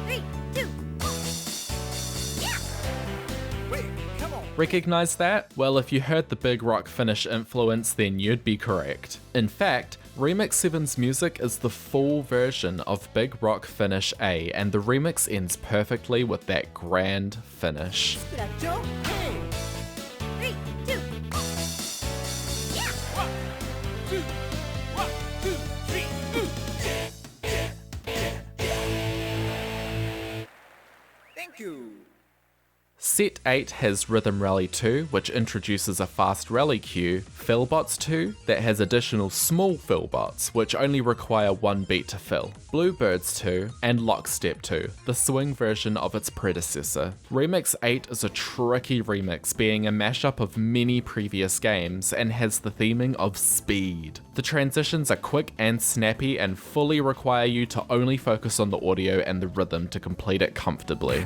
3, 2, 1. Yeah! Wait, come on. Recognize that? Well, if you heard the Big Rock Finish influence, then you'd be correct. In fact, Remix 7's music is the full version of Big Rock Finish A, and the remix ends perfectly with that grand finish. 3, 2, 1. Yeah! 1, 2, 3. Thank you. Set 8 has Rhythm Rally 2, which introduces a fast rally cue, Fillbots 2, that has additional small fillbots, which only require one beat to fill, Bluebirds 2, and Lockstep 2, the swing version of its predecessor. Remix 8 is a tricky remix, being a mashup of many previous games, and has the theming of speed. The transitions are quick and snappy and fully require you to only focus on the audio and the rhythm to complete it comfortably.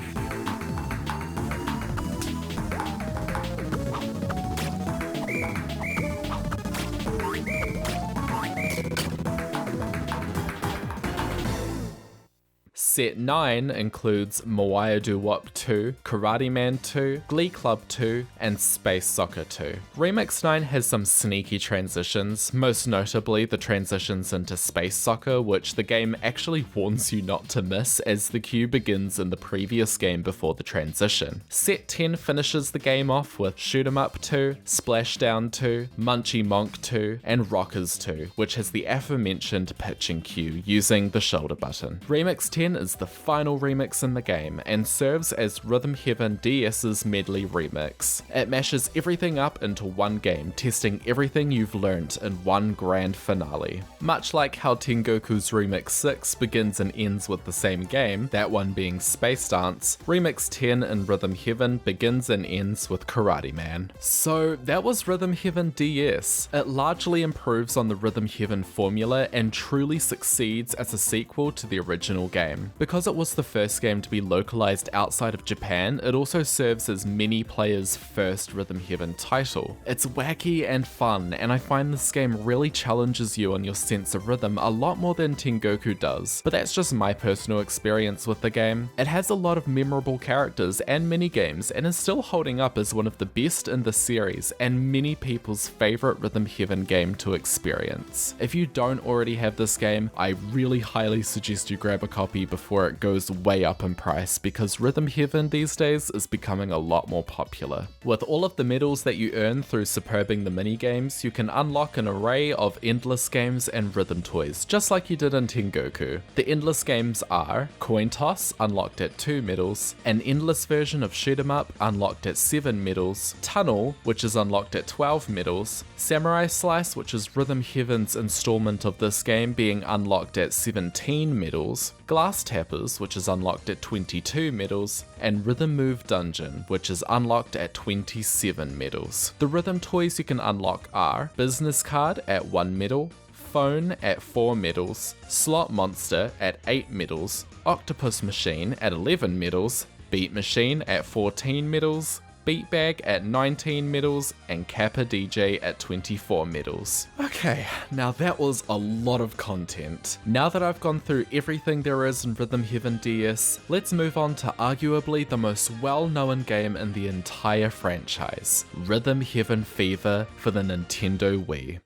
Set 9 includes Mawaya Do Wop 2, Karate Man 2, Glee Club 2, and Space Soccer 2. Remix 9 has some sneaky transitions, most notably the transitions into Space Soccer, which the game actually warns you not to miss as the cue begins in the previous game before the transition. Set 10 finishes the game off with Shoot 'em Up 2, Splashdown 2, Munchie Monk 2, and Rockers 2, which has the aforementioned pitching cue using the shoulder button. Remix 10 is is the final remix in the game and serves as Rhythm Heaven DS's medley remix. It mashes everything up into one game, testing everything you've learnt in one grand finale. Much like how Tengoku's Remix 6 begins and ends with the same game, that one being Space Dance, Remix 10 in Rhythm Heaven begins and ends with Karate Man. So that was Rhythm Heaven DS. It largely improves on the Rhythm Heaven formula and truly succeeds as a sequel to the original game. Because it was the first game to be localized outside of Japan, it also serves as many players' first Rhythm Heaven title. It's wacky and fun, and I find this game really challenges you on your sense of rhythm a lot more than Tengoku does, but that's just my personal experience with the game. It has a lot of memorable characters and minigames, and is still holding up as one of the best in the series and many people's favourite Rhythm Heaven game to experience. If you don't already have this game, I really highly suggest you grab a copy before it goes way up in price, because Rhythm Heaven these days is becoming a lot more popular. With all of the medals that you earn through superbing the minigames, you can unlock an array of endless games and rhythm toys, just like you did in Tengoku. The endless games are Coin Toss, unlocked at 2 medals, an endless version of Shoot 'em Up, unlocked at 7 medals, Tunnel, which is unlocked at 12 medals, Samurai Slice, which is Rhythm Heaven's installment of this game, being unlocked at 17 medals, Glass Tappers, which is unlocked at 22 medals, and Rhythm Move Dungeon, which is unlocked at 27 medals. The rhythm toys you can unlock are Business Card at 1 medal, Phone at 4 medals, Slot Monster at 8 medals, Octopus Machine at 11 medals, Beat Machine at 14 medals, Beat Bag at 19 medals, and kyepha DJ at 24 medals. Okay, now that was a lot of content. Now that I've gone through everything there is in Rhythm Heaven DS, let's move on to arguably the most well-known game in the entire franchise, Rhythm Heaven Fever for the Nintendo Wii.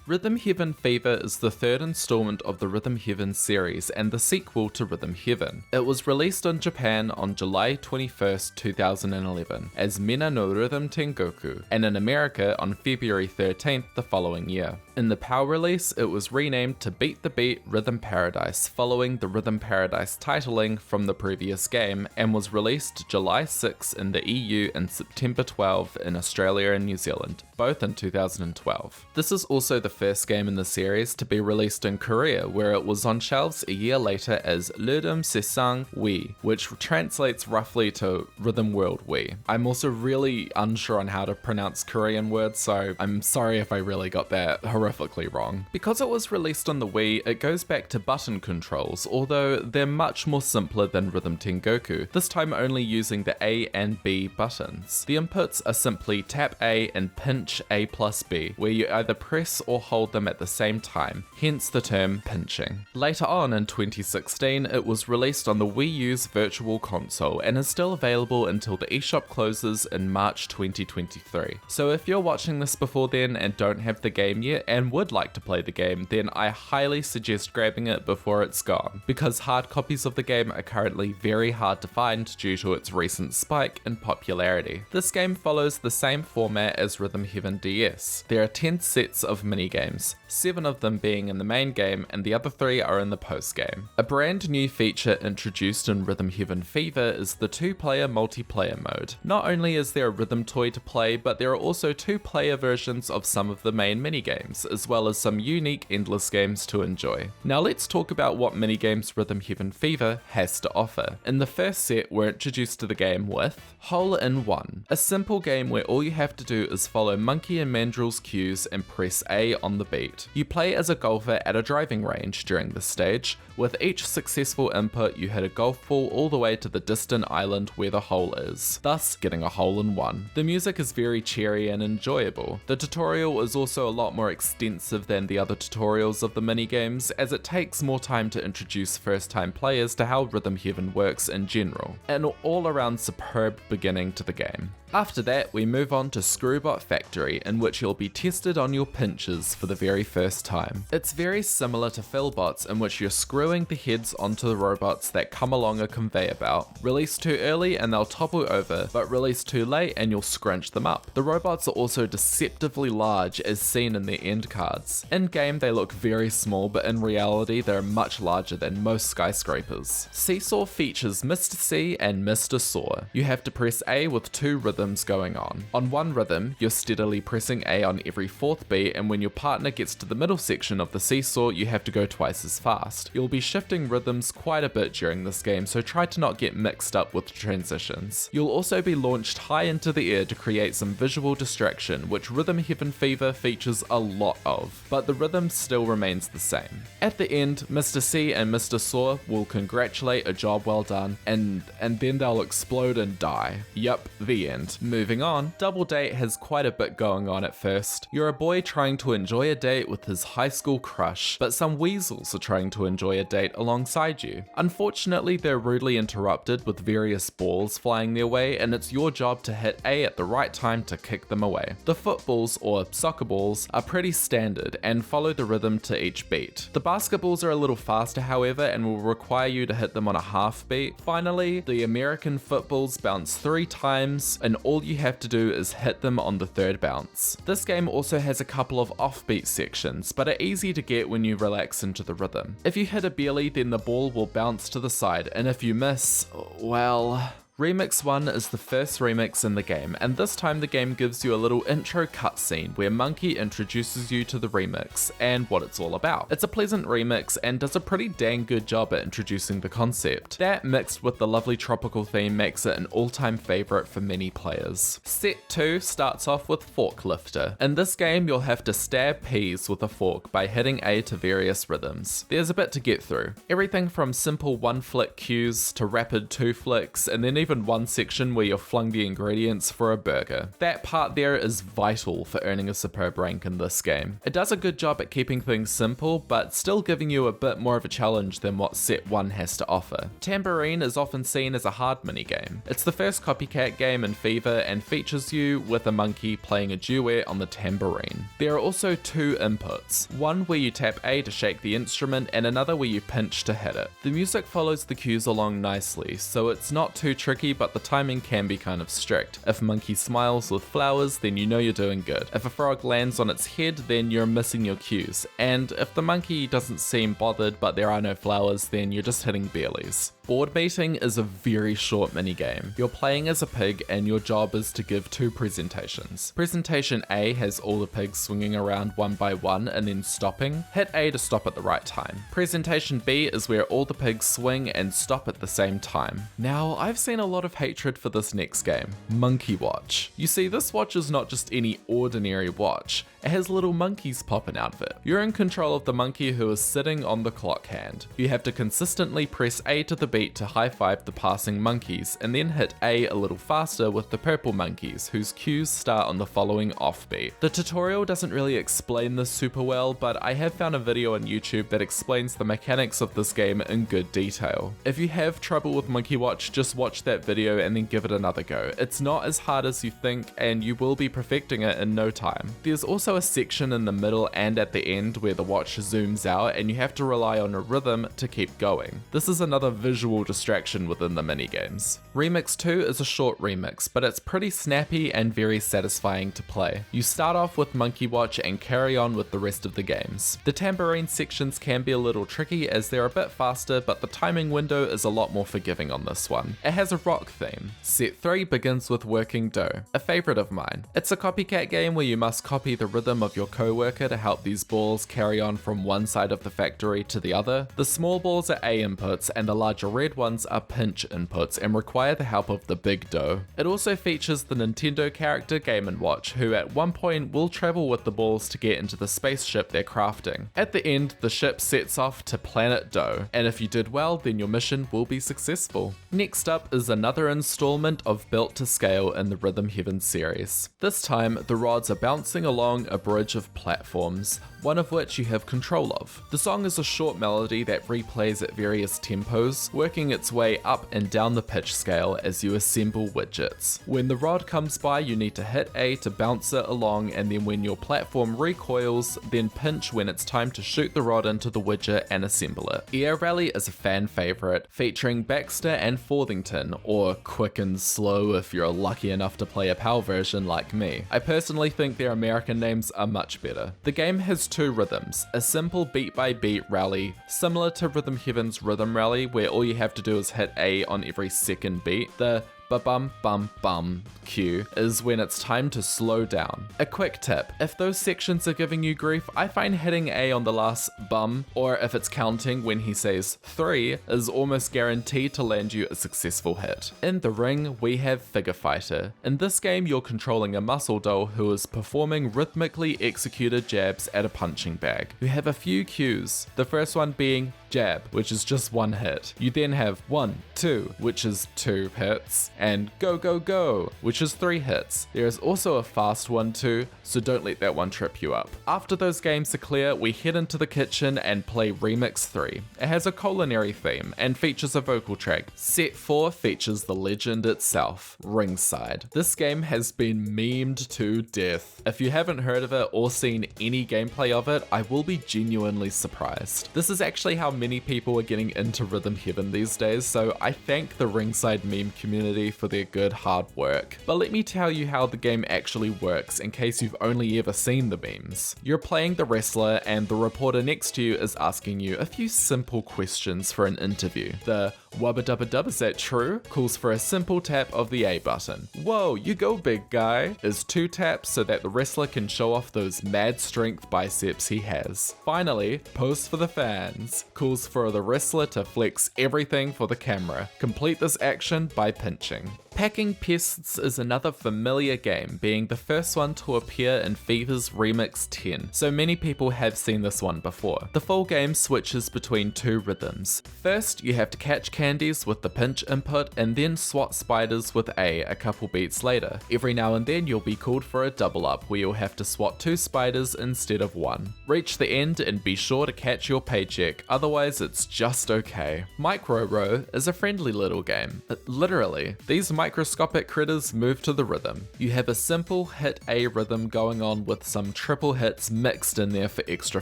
Rhythm Heaven Fever is the third installment of the Rhythm Heaven series and the sequel to Rhythm Heaven. It was released in Japan on July 21st, 2011 as Mena no Rhythm Tengoku, and in America on February 13th the following year. In the PAL release, it was renamed to Beat the Beat Rhythm Paradise, following the Rhythm Paradise titling from the previous game, and was released July 6 in the EU and September 12 in Australia and New Zealand, both in 2012. This is also the first game in the series to be released in Korea, where it was on shelves a year later as Rhythm Sesang Wii, which translates roughly to Rhythm World Wii. I'm also really unsure on how to pronounce Korean words, so I'm sorry if I really got that horrifically wrong. Because it was released on the Wii, it goes back to button controls, although they're much more simpler than Rhythm Tengoku, this time only using the A and B buttons. The inputs are simply tap A and pinch A plus B, where you either press or hold them at the same time, hence the term pinching. Later on in 2016, it was released on the Wii U's Virtual Console and is still available until the eShop closes in March 2023. So if you're watching this before then and don't have the game yet and would like to play the game, then I highly suggest grabbing it before it's gone, because hard copies of the game are currently very hard to find due to its recent spike in popularity. This game follows the same format as Rhythm Heaven DS. There are 10 sets of minigames, 7 of them being in the main game and the other 3 are in the post-game. A brand new feature introduced in Rhythm Heaven Fever is the 2-player multiplayer mode. Not only is there a rhythm toy to play, but there are also 2-player versions of some of the main minigames, as well as some unique endless games to enjoy. Now let's talk about what minigames Rhythm Heaven Fever has to offer. In the first set, we're introduced to the game with Hole in One, a simple game where all you have to do is follow Monkey and Mandrill's cues and press A on the beat. You play as a golfer at a driving range during this stage. With each successful input, you hit a golf ball all the way to the distant island where the hole is, thus getting a hole in one. The music is very cheery and enjoyable. The tutorial is also a lot more extensive extensive than the other tutorials of the minigames, as it takes more time to introduce first-time players to how Rhythm Heaven works in general. An all-around superb beginning to the game. After that, we move on to Screwbot Factory, in which you'll be tested on your pinches for the very first time. It's very similar to Fillbots, in which you're screwing the heads onto the robots that come along a conveyor belt. Release too early and they'll topple over, but release too late and you'll scrunch them up. The robots are also deceptively large, as seen in their end cards. In game they look very small, but in reality they're much larger than most skyscrapers. Seesaw features Mr. C and Mr. Saw. You have to press A with two rhythms going on. On one rhythm, you're steadily pressing A on every fourth beat, and when your partner gets to the middle section of the seesaw, you have to go twice as fast. You'll be shifting rhythms quite a bit during this game, so try to not get mixed up with transitions. You'll also be launched high into the air to create some visual distraction, which Rhythm Heaven Fever features a lot of, but the rhythm still remains the same. At the end, Mr. C and Mr. Saw will congratulate a job well done, and then they'll explode and die. Yup, the end. Moving on, Double Date has quite a bit going on at first. You're a boy trying to enjoy a date with his high school crush, but some weasels are trying to enjoy a date alongside you. Unfortunately, they're rudely interrupted with various balls flying their way, and it's your job to hit A at the right time to kick them away. The footballs, or soccer balls, are pretty standard and follow the rhythm to each beat. The basketballs are a little faster, however, and will require you to hit them on a half beat. Finally, the American footballs bounce 3 times, and all you have to do is hit them on the third bounce. This game also has a couple of offbeat sections, but are easy to get when you relax into the rhythm. If you hit a belly, then the ball will bounce to the side, and if you miss, well... Remix 1 is the first remix in the game, and this time the game gives you a little intro cutscene where Monkey introduces you to the remix and what it's all about. It's a pleasant remix and does a pretty dang good job at introducing the concept. That mixed with the lovely tropical theme makes it an all-time favourite for many players. Set 2 starts off with Forklifter. In this game you'll have to stab peas with a fork by hitting A to various rhythms. There's a bit to get through. Everything from simple 1-flick cues to rapid 2 flicks, and then even one section where you're flung the ingredients for a burger. That part there is vital for earning a superb rank in this game. It does a good job at keeping things simple, but still giving you a bit more of a challenge than what Set 1 has to offer. Tambourine is often seen as a hard minigame. It's the first copycat game in Fever and features you with a monkey playing a duet on the tambourine. There are also 2 inputs, one where you tap A to shake the instrument and another where you pinch to hit it. The music follows the cues along nicely, so it's not too tricky, but the timing can be kind of strict. If Monkey smiles with flowers, then you know you're doing good. If a frog lands on its head, then you're missing your cues. And if the monkey doesn't seem bothered but there are no flowers, then you're just hitting bellies. Board Meeting is a very short minigame. You're playing as a pig and your job is to give 2 presentations. Presentation A has all the pigs swinging around one by one and then stopping. Hit A to stop at the right time. Presentation B is where all the pigs swing and stop at the same time. Now, I've seen a lot of hatred for this next game, Monkey Watch. You see, this watch is not just any ordinary watch. It has little monkeys popping out of it. You're in control of the monkey who is sitting on the clock hand. You have to consistently press A to the beat to high-five the passing monkeys, and then hit A a little faster with the purple monkeys, whose cues start on the following offbeat. The tutorial doesn't really explain this super well, but I have found a video on YouTube that explains the mechanics of this game in good detail. If you have trouble with Monkey Watch, just watch that video and then give it another go. It's not as hard as you think, and you will be perfecting it in no time. There's also a section in the middle and at the end where the watch zooms out and you have to rely on a rhythm to keep going. This is another visual distraction within the minigames. Remix 2 is a short remix, but it's pretty snappy and very satisfying to play. You start off with Monkey Watch and carry on with the rest of the games. The tambourine sections can be a little tricky as they're a bit faster, but the timing window is a lot more forgiving on this one. It has a rock theme. Set 3 begins with Working Dough, a favourite of mine. It's a copycat game where you must copy the rhythm of your co-worker to help these balls carry on from one side of the factory to the other. The small balls are A inputs and the larger red ones are pinch inputs and require the help of the big dough. It also features the Nintendo character Game & Watch, who at one point will travel with the balls to get into the spaceship they're crafting. At the end, the ship sets off to Planet Dough, and if you did well, then your mission will be successful. Next up is another installment of Built to Scale in the Rhythm Heaven series. This time, the rods are bouncing along a bridge of platforms, one of which you have control of. The song is a short melody that replays at various tempos, working its way up and down the pitch scale as you assemble widgets. When the rod comes by, you need to hit A to bounce it along, and then when your platform recoils, then pinch when it's time to shoot the rod into the widget and assemble it. Air Rally is a fan favorite, featuring Baxter and Forthington, or Quick and Slow if you're lucky enough to play a PAL version like me. I personally think their American names are much better. The game has two rhythms, a simple beat-by-beat rally, similar to Rhythm Heaven's Rhythm Rally, where all you have to do is hit A on every second beat. The ba-bum-bum-bum cue is when it's time to slow down. A quick tip, if those sections are giving you grief, I find hitting A on the last bum, or if it's counting when he says 3, is almost guaranteed to land you a successful hit. In the ring, we have Figure Fighter. In this game, you're controlling a muscle doll who is performing rhythmically executed jabs at a punching bag. You have a few cues, the first one being jab, which is just one hit. You then have 1, 2, which is 2 hits, and go go go, which is 3 hits. There is also a fast one too, so don't let that one trip you up. After those games are clear, we head into the kitchen and play Remix 3. It has a culinary theme and features a vocal track. Set 4 features the legend itself, Ringside. This game has been memed to death. If you haven't heard of it or seen any gameplay of it, I will be genuinely surprised. This is actually how many people are getting into Rhythm Heaven these days, so I thank the Ringside meme community for their good hard work. But let me tell you how the game actually works in case you've only ever seen the memes. You're playing the wrestler and the reporter next to you is asking you a few simple questions for an interview. The "wubba dubba dub, is that true?" calls for a simple tap of the A button. "Whoa, you go big guy," is 2 taps so that the wrestler can show off those mad strength biceps he has. Finally, "pose for the fans," calls for the wrestler to flex everything for the camera. Complete this action by pinching. Packing Pests is another familiar game, being the first one to appear in FIFA's Remix 10, so many people have seen this one before. The full game switches between 2 rhythms. First, you have to catch candies with the pinch input and then swat spiders with a couple beats later. Every now and then you'll be called for a double up where you'll have to swat 2 spiders instead of 1. Reach the end and be sure to catch your paycheck, otherwise it's just okay. Micro Row is a friendly little game. Literally, these microscopic critters move to the rhythm. You have a simple hit A rhythm going on with some triple hits mixed in there for extra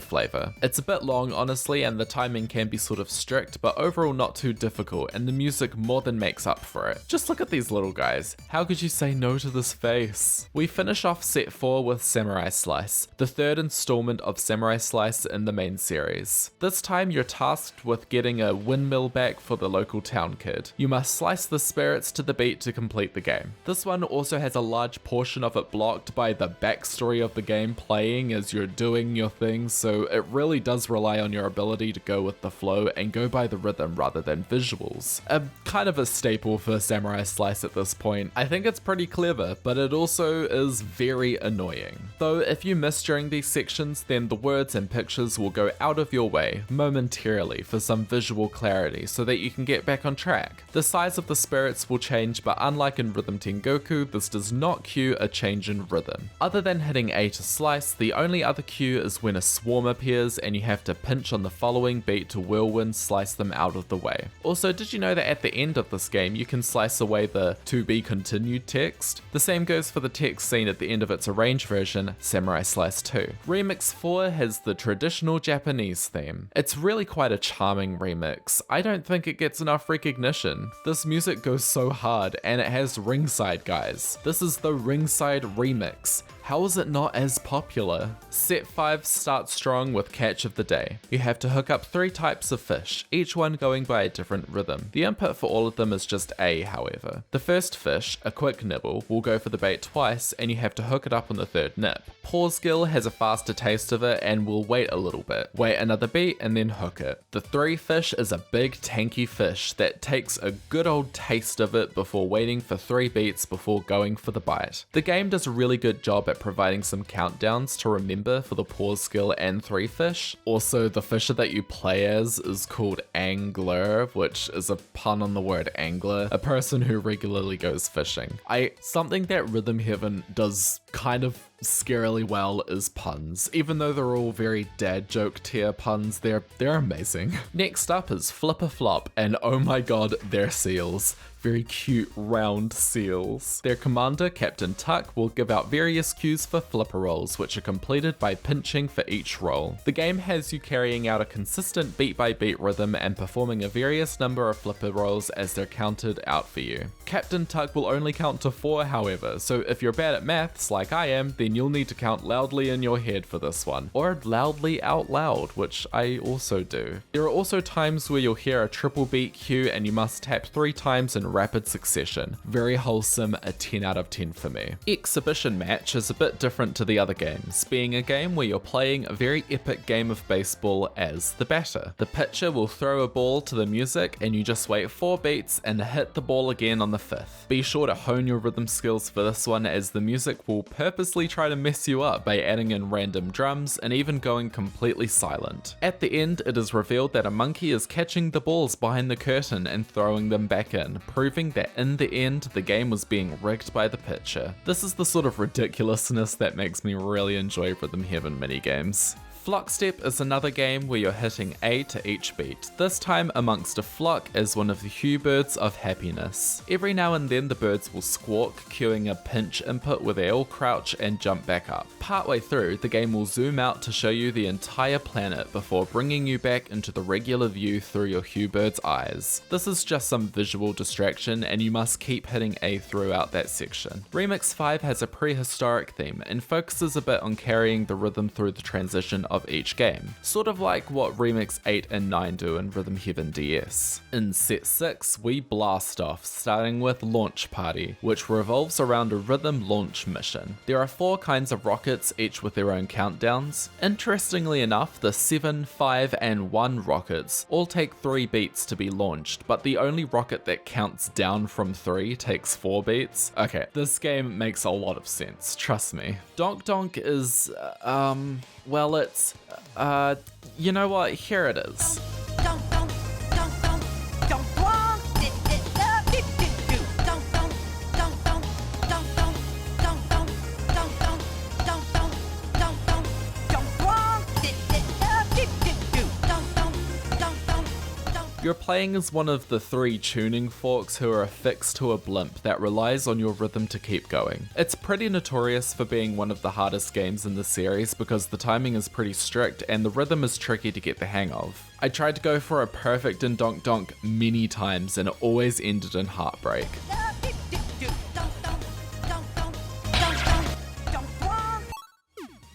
flavor. It's a bit long honestly, and the timing can be sort of strict, but overall not too difficult, and the music more than makes up for it. Just look at these little guys. How could you say no to this face? We finish off set 4 with Samurai Slice, the 3rd installment of Samurai Slice in the main series. This time you're tasked with getting a windmill back for the local town kid. You must slice the spirits to the beat to complete the game. This one also has a large portion of it blocked by the backstory of the game playing as you're doing your thing, so it really does rely on your ability to go with the flow and go by the rhythm rather than visuals. Kind of a staple for Samurai Slice at this point. I think it's pretty clever, but it also is very annoying. Though if you miss during these sections, then the words and pictures will go out of your way momentarily for some visual clarity so that you can get back on track. The size of the spirits will change, but unlike in Rhythm Tengoku, this does not cue a change in rhythm. Other than hitting A to slice, the only other cue is when a swarm appears and you have to pinch on the following beat to whirlwind slice them out of the way. Also, did you know that at the end of this game you can slice away the "to be continued" text? The same goes for the text seen at the end of its arranged version, Samurai Slice 2. Remix 4 has the traditional Japanese theme. It's really quite a charming remix. I don't think it gets enough recognition. This music goes so hard, and it has Ringside guys. This is the Ringside remix. How is it not as popular? Set 5 starts strong with Catch of the Day. You have to hook up 3 types of fish, each one going by a different rhythm. The input for all of them is just A, however. The first fish, a quick nibble, will go for the bait twice and you have to hook it up on the third nip. Pause gill has a faster taste of it and will wait a little bit. Wait another beat and then hook it. The 3 fish is a big tanky fish that takes a good old taste of it before waiting for 3 beats before going for the bite. The game does a really good job at providing some countdowns to remember for the pause gill and 3 fish. Also, the fisher that you play as is called Angler, which is a pun on the word angler, a person who regularly goes fishing. Something that Rhythm Heaven does kind of scarily well is puns. Even though they're all very dad joke tier puns, they're amazing. Next up is Flipper Flop, and oh my god, they're seals. Very cute round seals. Their commander, Captain Tuck, will give out various cues for flipper rolls, which are completed by pinching for each roll. The game has you carrying out a consistent beat by beat rhythm and performing a various number of flipper rolls as they're counted out for you. Captain Tuck will only count to 4, however, so if you're bad at maths like I am, then you'll need to count loudly in your head for this one, or loudly out loud, which I also do. There are also times where you'll hear a triple beat cue and you must tap 3 times in rapid succession. Very wholesome, a 10 out of 10 for me. Exhibition Match is a bit different to the other games, being a game where you're playing a very epic game of baseball as the batter. The pitcher will throw a ball to the music and you just wait 4 beats and hit the ball again on the 5th. Be sure to hone your rhythm skills for this one, as the music will purposely try to mess you up by adding in random drums and even going completely silent. At the end, it is revealed that a monkey is catching the balls behind the curtain and throwing them back in, proving that in the end, the game was being rigged by the pitcher. This is the sort of ridiculousness that makes me really enjoy Rhythm Heaven minigames. Flockstep is another game where you're hitting A to each beat, this time amongst a flock as one of the hue birds of happiness. Every now and then the birds will squawk, cueing a pinch input where they all crouch and jump back up. Partway through, the game will zoom out to show you the entire planet before bringing you back into the regular view through your hue bird's eyes. This is just some visual distraction and you must keep hitting A throughout that section. Remix 5 has a prehistoric theme and focuses a bit on carrying the rhythm through the transition of each game, sort of like what Remix 8 and 9 do in Rhythm Heaven DS. In set 6, we blast off, starting with Launch Party, which revolves around a rhythm launch mission. There are 4 kinds of rockets, each with their own countdowns. Interestingly enough, the 7, 5, and 1 rockets all take 3 beats to be launched, but the only rocket that counts down from 3 takes 4 beats. Okay, this game makes a lot of sense, trust me. Donk Donk is, well, it's, you know what, here it is. You're playing as one of the 3 tuning forks who are affixed to a blimp that relies on your rhythm to keep going. It's pretty notorious for being one of the hardest games in the series because the timing is pretty strict and the rhythm is tricky to get the hang of. I tried to go for a perfect in Donk Donk many times and it always ended in heartbreak.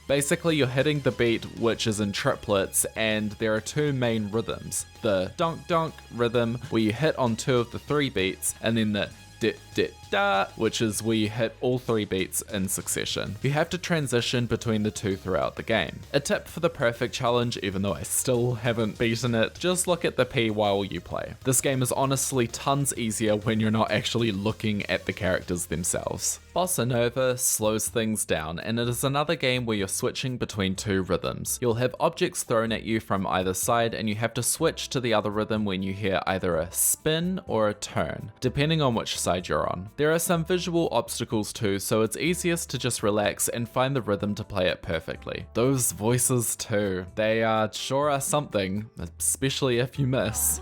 Basically, you're hitting the beat, which is in triplets, and there are 2 main rhythms. The donk donk rhythm, where you hit on 2 of the 3 beats, and then the dit dit da, which is where you hit all 3 beats in succession. You have to transition between the 2 throughout the game. A tip for the perfect challenge, even though I still haven't beaten it, just look at the P while you play. This game is honestly tons easier when you're not actually looking at the characters themselves. Bossa Nova slows things down, and it is another game where you're switching between 2 rhythms. You'll have objects thrown at you from either side, and you have to switch to the other rhythm when you hear either a spin or a turn, depending on which side you're on. There are some visual obstacles too, so it's easiest to just relax and find the rhythm to play it perfectly. Those voices too, they sure are something, especially if you miss.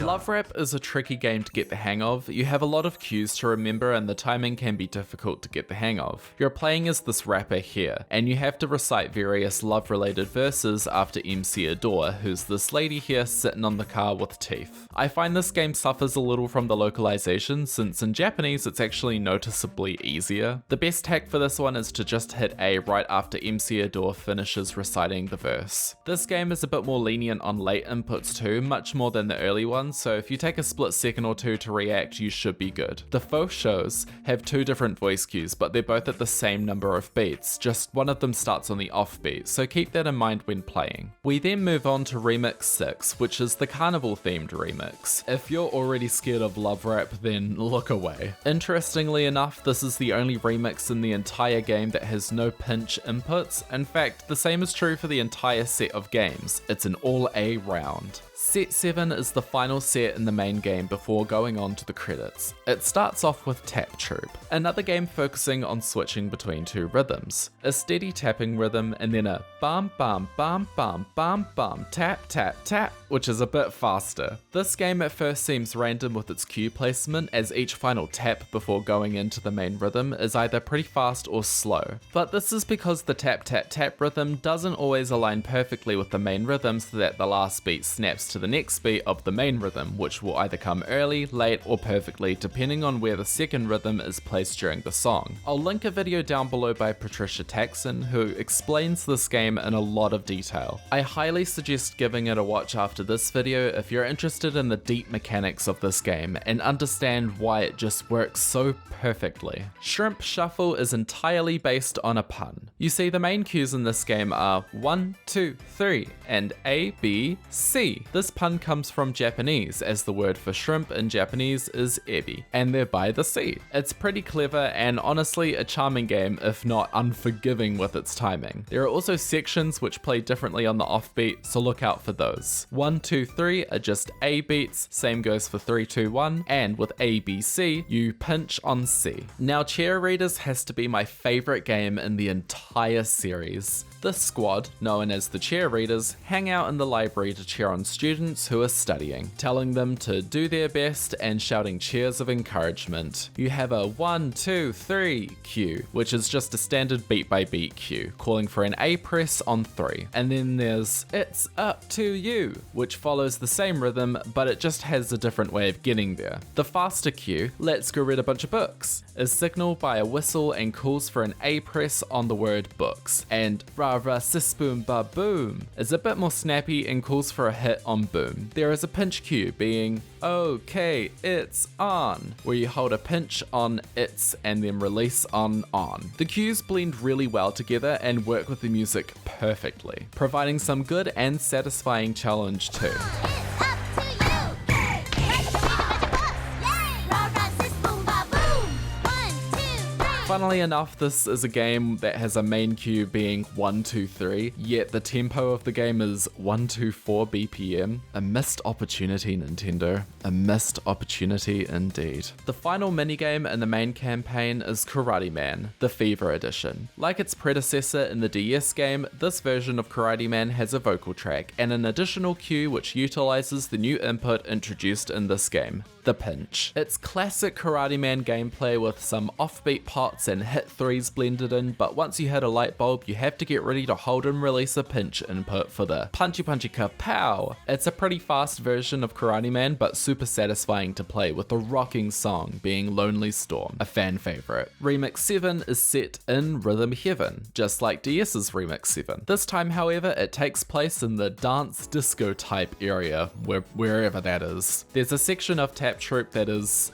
Love Rap is a tricky game to get the hang of. You have a lot of cues to remember and the timing can be difficult to get the hang of. You're playing as this rapper here, and you have to recite various love-related verses after MC Adore, who's this lady here sitting on the car with teeth. I find this game suffers a little from the localization, since in Japanese it's actually noticeably easier. The best hack for this one is to just hit A right after MC Adore finishes reciting the verse. This game is a bit more lenient on late inputs too, much more than the early ones, so if you take a split second or two to react, you should be good. The faux shows have two different voice cues, but they're both at the same number of beats, just one of them starts on the off beat, so keep that in mind when playing. We then move on to Remix 6, which is the carnival themed remix. If you're already scared of Love Rap, then look away. Interestingly enough, this is the only remix in the entire game that has no pinch inputs. In fact, the same is true for the entire set of games. It's an all A round. Set 7 is the final set in the main game before going on to the credits. It starts off with Tap Troupe, another game focusing on switching between two rhythms. A steady tapping rhythm and then a bum bum bum bum bum bum tap tap tap, which is a bit faster. This game at first seems random with its cue placement, as each final tap before going into the main rhythm is either pretty fast or slow. But this is because the tap tap tap rhythm doesn't always align perfectly with the main rhythm, so that the last beat snaps to the next beat of the main rhythm, which will either come early, late, or perfectly depending on where the second rhythm is placed during the song. I'll link a video down below by PatriciaTaxxon who explains this game in a lot of detail. I highly suggest giving it a watch after this video if you're interested in the deep mechanics of this game and understand why it just works so perfectly. Shrimp Shuffle is entirely based on a pun. You see, the main cues in this game are 1, 2, 3 and A, B, C. This pun comes from Japanese, as the word for shrimp in Japanese is ebi, and they're by the sea. It's pretty clever and honestly a charming game, if not unforgiving with its timing. There are also sections which play differently on the offbeat, so look out for those. 1, 2, 3 are just A beats, same goes for 3, 2, 1, and with A, B, C, you pinch on C. Now, Cheerleaders has to be my favorite game in the entire series. This squad, known as the Cheerleaders, hang out in the library to cheer on students who are studying, telling them to do their best and shouting cheers of encouragement. You have a 1, 2, 3 cue, which is just a standard beat by beat cue, calling for an A press on 3. And then there's It's Up to You, which follows the same rhythm, but it just has a different way of getting there. The faster cue, Let's Go Read a Bunch of Books, is signaled by a whistle and calls for an A press on the word books. And Ra Ra Sis Boom Ba Boom is a bit more snappy and calls for a hit on boom. There is a pinch cue being Okay, it's on, where you hold a pinch on it's and then release on. The cues blend really well together and work with the music perfectly, providing some good and satisfying challenge too. Funnily enough, this is a game that has a main cue being 1, 2, 3, yet the tempo of the game is 1, 2, 4 BPM. A missed opportunity, Nintendo. A missed opportunity indeed. The final minigame in the main campaign is Karate Man, the Fever Edition. Like its predecessor in the DS game, this version of Karate Man has a vocal track and an additional cue which utilizes the new input introduced in this game, the pinch. It's classic Karate Man gameplay with some offbeat pots and hit threes blended in, but once you hit a light bulb, you have to get ready to hold and release a pinch input for the punchy punchy kapow. It's a pretty fast version of Karate Man, but super satisfying to play, with the rocking song being Lonely Storm, a fan favorite. Remix 7 is set in Rhythm Heaven, just like DS's Remix 7. This time, however, it takes place in the dance disco type area, wherever that is. There's a section of Tap Troupe that is,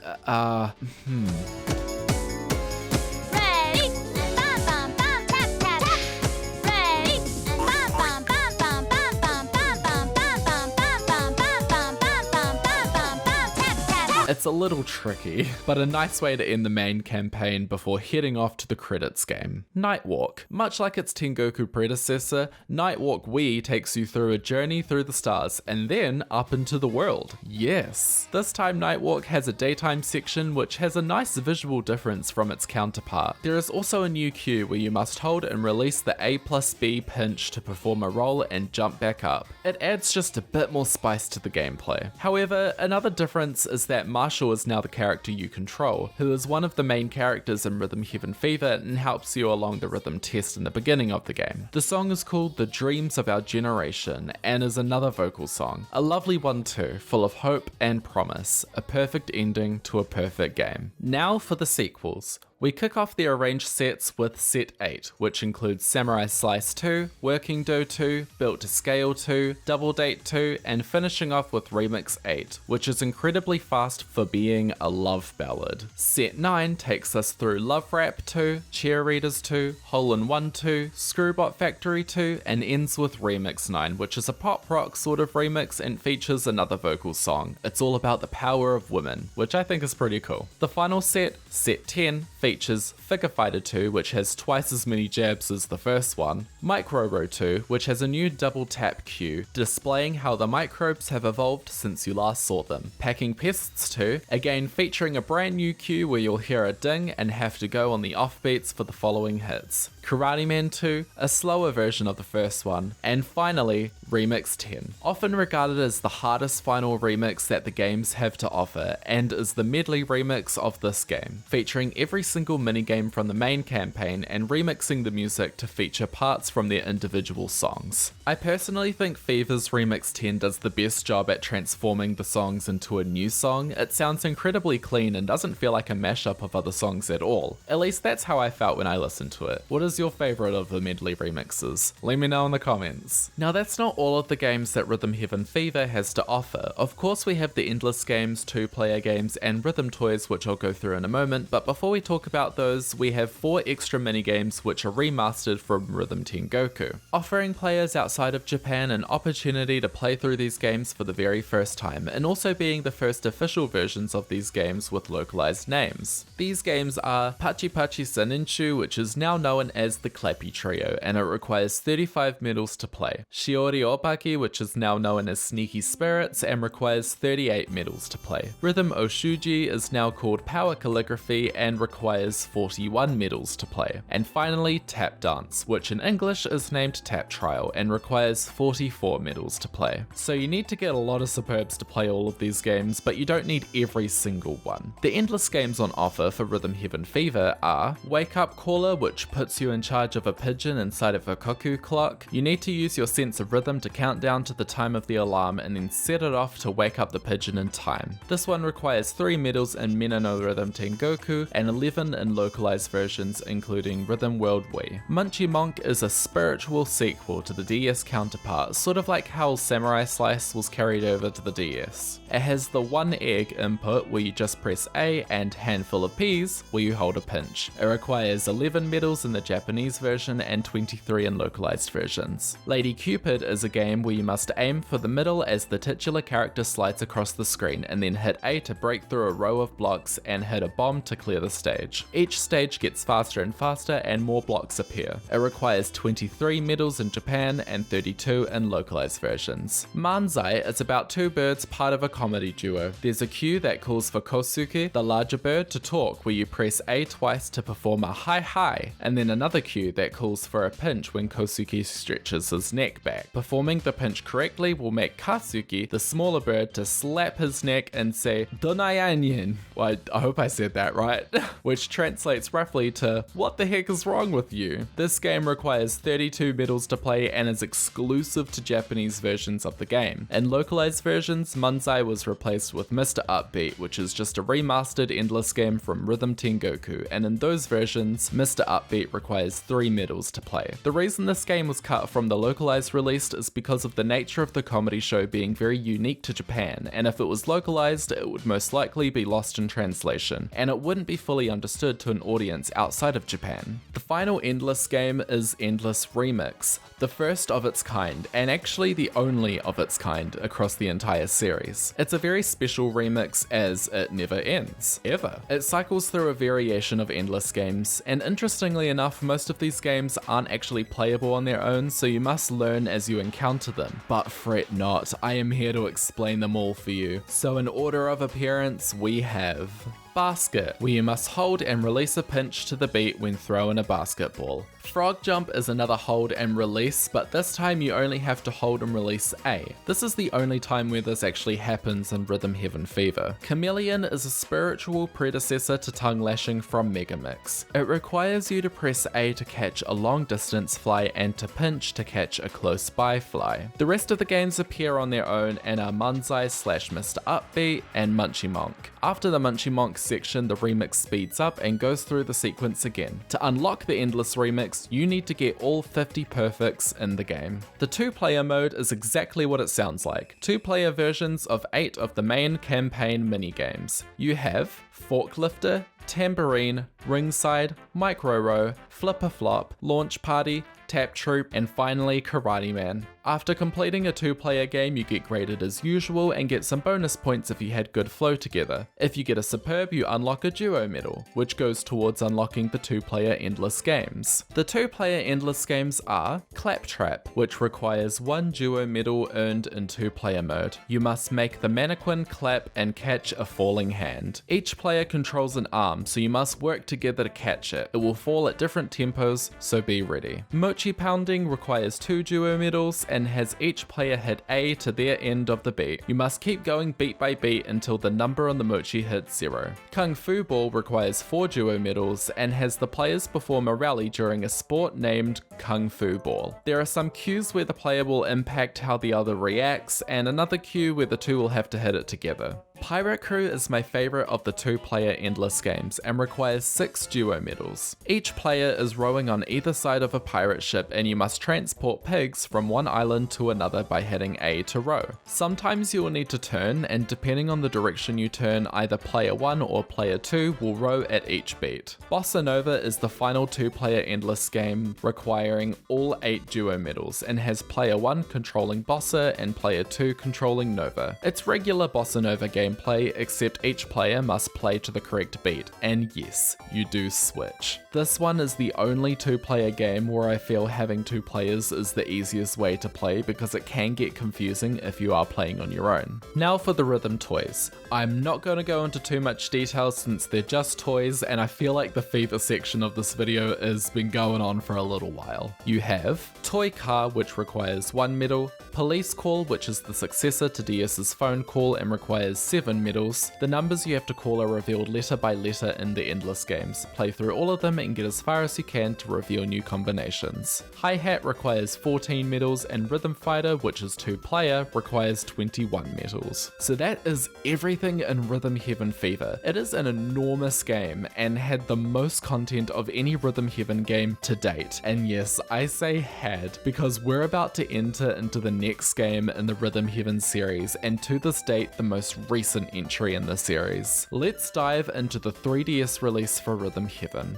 It's a little tricky, but a nice way to end the main campaign before heading off to the credits game. Nightwalk. Much like its Tengoku predecessor, Nightwalk Wii takes you through a journey through the stars and then up into the world. Yes! This time Nightwalk has a daytime section which has a nice visual difference from its counterpart. There is also a new cue where you must hold and release the A+B pinch to perform a roll and jump back up. It adds just a bit more spice to the gameplay. However, another difference is that Marshall is now the character you control, who is one of the main characters in Rhythm Heaven Fever and helps you along the rhythm test in the beginning of the game. The song is called The Dreams of Our Generation and is another vocal song. A lovely one too, full of hope and promise. A perfect ending to a perfect game. Now for the sequels. We kick off the arranged sets with Set 8, which includes Samurai Slice 2, Working Dough 2, Built to Scale 2, Double Date 2, and finishing off with Remix 8, which is incredibly fast for being a love ballad. Set 9 takes us through Love Rap 2, Cheerleaders 2, Hole in One 2, Screwbot Factory 2, and ends with Remix 9, which is a pop rock sort of remix and features another vocal song. It's all about the power of women, which I think is pretty cool. The final set, Set 10, features Figure Fighter 2, which has twice as many jabs as the first one, Micro 2, which has a new double tap cue, displaying how the microbes have evolved since you last saw them, Packing Pests 2, again featuring a brand new cue where you'll hear a ding and have to go on the offbeats for the following hits, Karate Man 2, a slower version of the first one, and finally, Remix 10, often regarded as the hardest final remix that the games have to offer, and is the medley remix of this game, featuring every single minigame from the main campaign and remixing the music to feature parts from their individual songs. I personally think Fever's Remix 10 does the best job at transforming the songs into a new song. It sounds incredibly clean and doesn't feel like a mashup of other songs at all. At least that's how I felt when I listened to it. What is your favourite of the medley remixes? Let me know in the comments. Now that's not all of the games that Rhythm Heaven Fever has to offer. Of course we have the Endless games, 2-player games, and Rhythm Toys, which I'll go through in a moment, but before we talk about those, we have 4 extra minigames which are remastered from Rhythm Tengoku, offering players outside of Japan an opportunity to play through these games for the very first time, and also being the first official versions of these games with localized names. These games are Pachi Pachi Saninshu, which is now known as the Clappy Trio, and it requires 35 medals to play. Shiori Opaki, which is now known as Sneaky Spirits, and requires 38 medals to play. Rhythm Oshuji is now called Power Calligraphy and requires 41 medals to play. And finally, Tap Dance, which in English is named Tap Trial and requires 44 medals to play. So you need to get a lot of superbs to play all of these games, but you don't need every single one. The endless games on offer for Rhythm Heaven Fever are Wake Up Caller, which puts you in charge of a pigeon inside of a cuckoo clock. You need to use your sense of rhythm to count down to the time of the alarm and then set it off to wake up the pigeon in time. This one requires 3 medals in Mena no Rhythm Tengoku and 11 in localized versions including Rhythm World Wii. Munchie Monk is a spiritual sequel to the DS counterpart, sort of like how Samurai Slice was carried over to the DS. It has the 1 egg input where you just press A and handful of peas where you hold a pinch. It requires 11 medals in the Japanese version and 23 in localized versions. Lady Cupid is a game where you must aim for the middle as the titular character slides across the screen and then hit A to break through a row of blocks and hit a bomb to clear the stage. Each stage gets faster and faster and more blocks appear. It requires 23 medals in Japan and 32 in localized versions. Manzai is about 2 birds part of a comedy duo. There's a cue that calls for Kosuke, the larger bird, to talk where you press A twice to perform a hi hi, and then another cue that calls for a pinch when Kosuke stretches his neck back. Performing the pinch correctly will make Katsuki, the smaller bird, to slap his neck and say Donayanyin. Well, I hope I said that right. Which translates roughly to what the heck is wrong with you? This game requires 32 medals to play and is exclusive to Japanese versions of the game. In localized versions, Manzai was replaced with Mr. Upbeat, which is just a remastered endless game from Rhythm Tengoku, and in those versions, Mr. Upbeat requires 3 medals to play. The reason this game was cut from the localized release is because of the nature of the comedy show being very unique to Japan, and if it was localized, it would most likely be lost in translation, and it wouldn't be fully understood understood to an audience outside of Japan. The final Endless game is Endless Remix, the first of its kind, and actually the only of its kind across the entire series. It's a very special remix as it never ends, ever. It cycles through a variation of Endless games, and interestingly enough, most of these games aren't actually playable on their own, so you must learn as you encounter them. But fret not, I am here to explain them all for you. So in order of appearance, we have Basket, where you must hold and release a pinch to the beat when throwing a basketball. Frog Jump is another hold and release, but this time you only have to hold and release A. This is the only time where this actually happens in Rhythm Heaven Fever. Chameleon is a spiritual predecessor to tongue lashing from Megamix. It requires you to press A to catch a long distance fly and to pinch to catch a close by fly. The rest of the games appear on their own and are Manzai / Mr. Upbeat and Munchie Monk. After the Munchie Monk section, the remix speeds up and goes through the sequence again. To unlock the Endless Remix, you need to get all 50 perfects in the game. The 2-player mode is exactly what it sounds like. 2-player versions of 8 of the main campaign minigames. You have Forklifter, Tambourine, Ringside, Micro Row, Flipper Flop, Launch Party, Tap Troupe, and finally Karate Man. After completing a 2-player game, you get graded as usual and get some bonus points if you had good flow together. If you get a superb, you unlock a duo medal, which goes towards unlocking the 2-player endless games. The 2-player endless games are Claptrap, which requires 1 duo medal earned in 2-player mode. You must make the mannequin clap and catch a falling hand. Each player controls an arm, so you must work together to catch it. It will fall at different tempos, so be ready. Mochi Pounding requires 2 duo medals and has each player hit A to their end of the beat. You must keep going beat by beat until the number on the mochi hits 0. Kung Fu Ball requires 4 duo medals and has the players perform a rally during a sport named Kung Fu Ball. There are some cues where the player will impact how the other reacts, and another cue where the two will have to hit it together. Pirate Crew is my favorite of the 2-player endless games and requires 6 duo medals. Each player is rowing on either side of a pirate ship and you must transport pigs from one island to another by hitting A to row. Sometimes you will need to turn, and depending on the direction you turn, either player 1 or player 2 will row at each beat. Bossa Nova is the final 2-player endless game requiring all 8 duo medals and has player 1 controlling Bossa and player 2 controlling Nova. It's regular Bossa Nova gameplay, except each player must play to the correct beat, and yes, you do switch. This one is the only 2-player game where I feel having 2 players is the easiest way to play because it can get confusing if you are playing on your own. Now for the rhythm toys. I'm not going to go into too much detail since they're just toys and I feel like the Fever section of this video has been going on for a little while. You have Toy Car, which requires 1 medal, Police Call, which is the successor to DS's phone call and requires 7 medals. The numbers you have to call are revealed letter by letter in the endless games. Play through all of them and get as far as you can to reveal new combinations. Hi-Hat requires 14 medals and Rhythm Fighter, which is 2-player, requires 21 medals. So that is everything in Rhythm Heaven Fever. It is an enormous game and had the most content of any Rhythm Heaven game to date. And yes, I say had because we're about to enter into the next game in the Rhythm Heaven series, and to this date the most recent entry in the series. Let's dive into the 3DS release for Rhythm Heaven.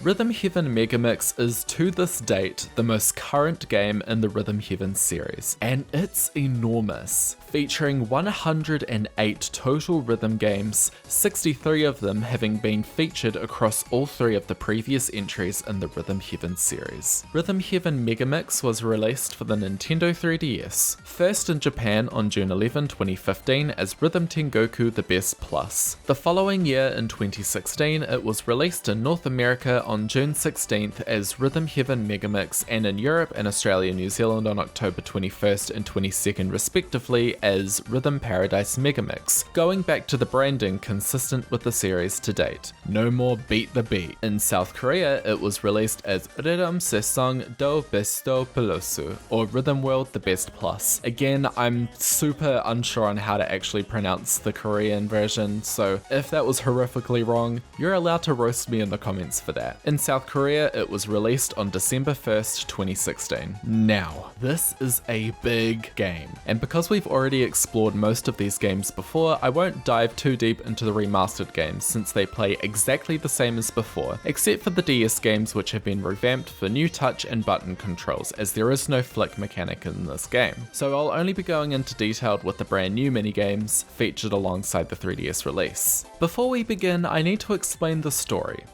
Rhythm Heaven Megamix is to this date the most current game in the Rhythm Heaven series, and it's enormous. Featuring 108 total rhythm games, 63 of them having been featured across all 3 of the previous entries in the Rhythm Heaven series. Rhythm Heaven Megamix was released for the Nintendo 3DS, first in Japan on June 11, 2015 as Rhythm Tengoku The Best Plus. The following year in 2016 it was released in North America on on June 16th as Rhythm Heaven Megamix, and in Europe and Australia and New Zealand on October 21st and 22nd respectively as Rhythm Paradise Megamix, going back to the branding consistent with the series to date. No more Beat the Beat. In South Korea, it was released as Rhythm Sesong do Besto Pelosu, or Rhythm World The Best Plus. Again, I'm super unsure on how to actually pronounce the Korean version, so if that was horrifically wrong, you're allowed to roast me in the comments for that. In South Korea, it was released on December 1st, 2016. Now, this is a big game, and because we've already explored most of these games before, I won't dive too deep into the remastered games since they play exactly the same as before, except for the DS games which have been revamped for new touch and button controls, as there is no flick mechanic in this game. So I'll only be going into detail with the brand new minigames featured alongside the 3DS release. Before we begin, I need to explain the story.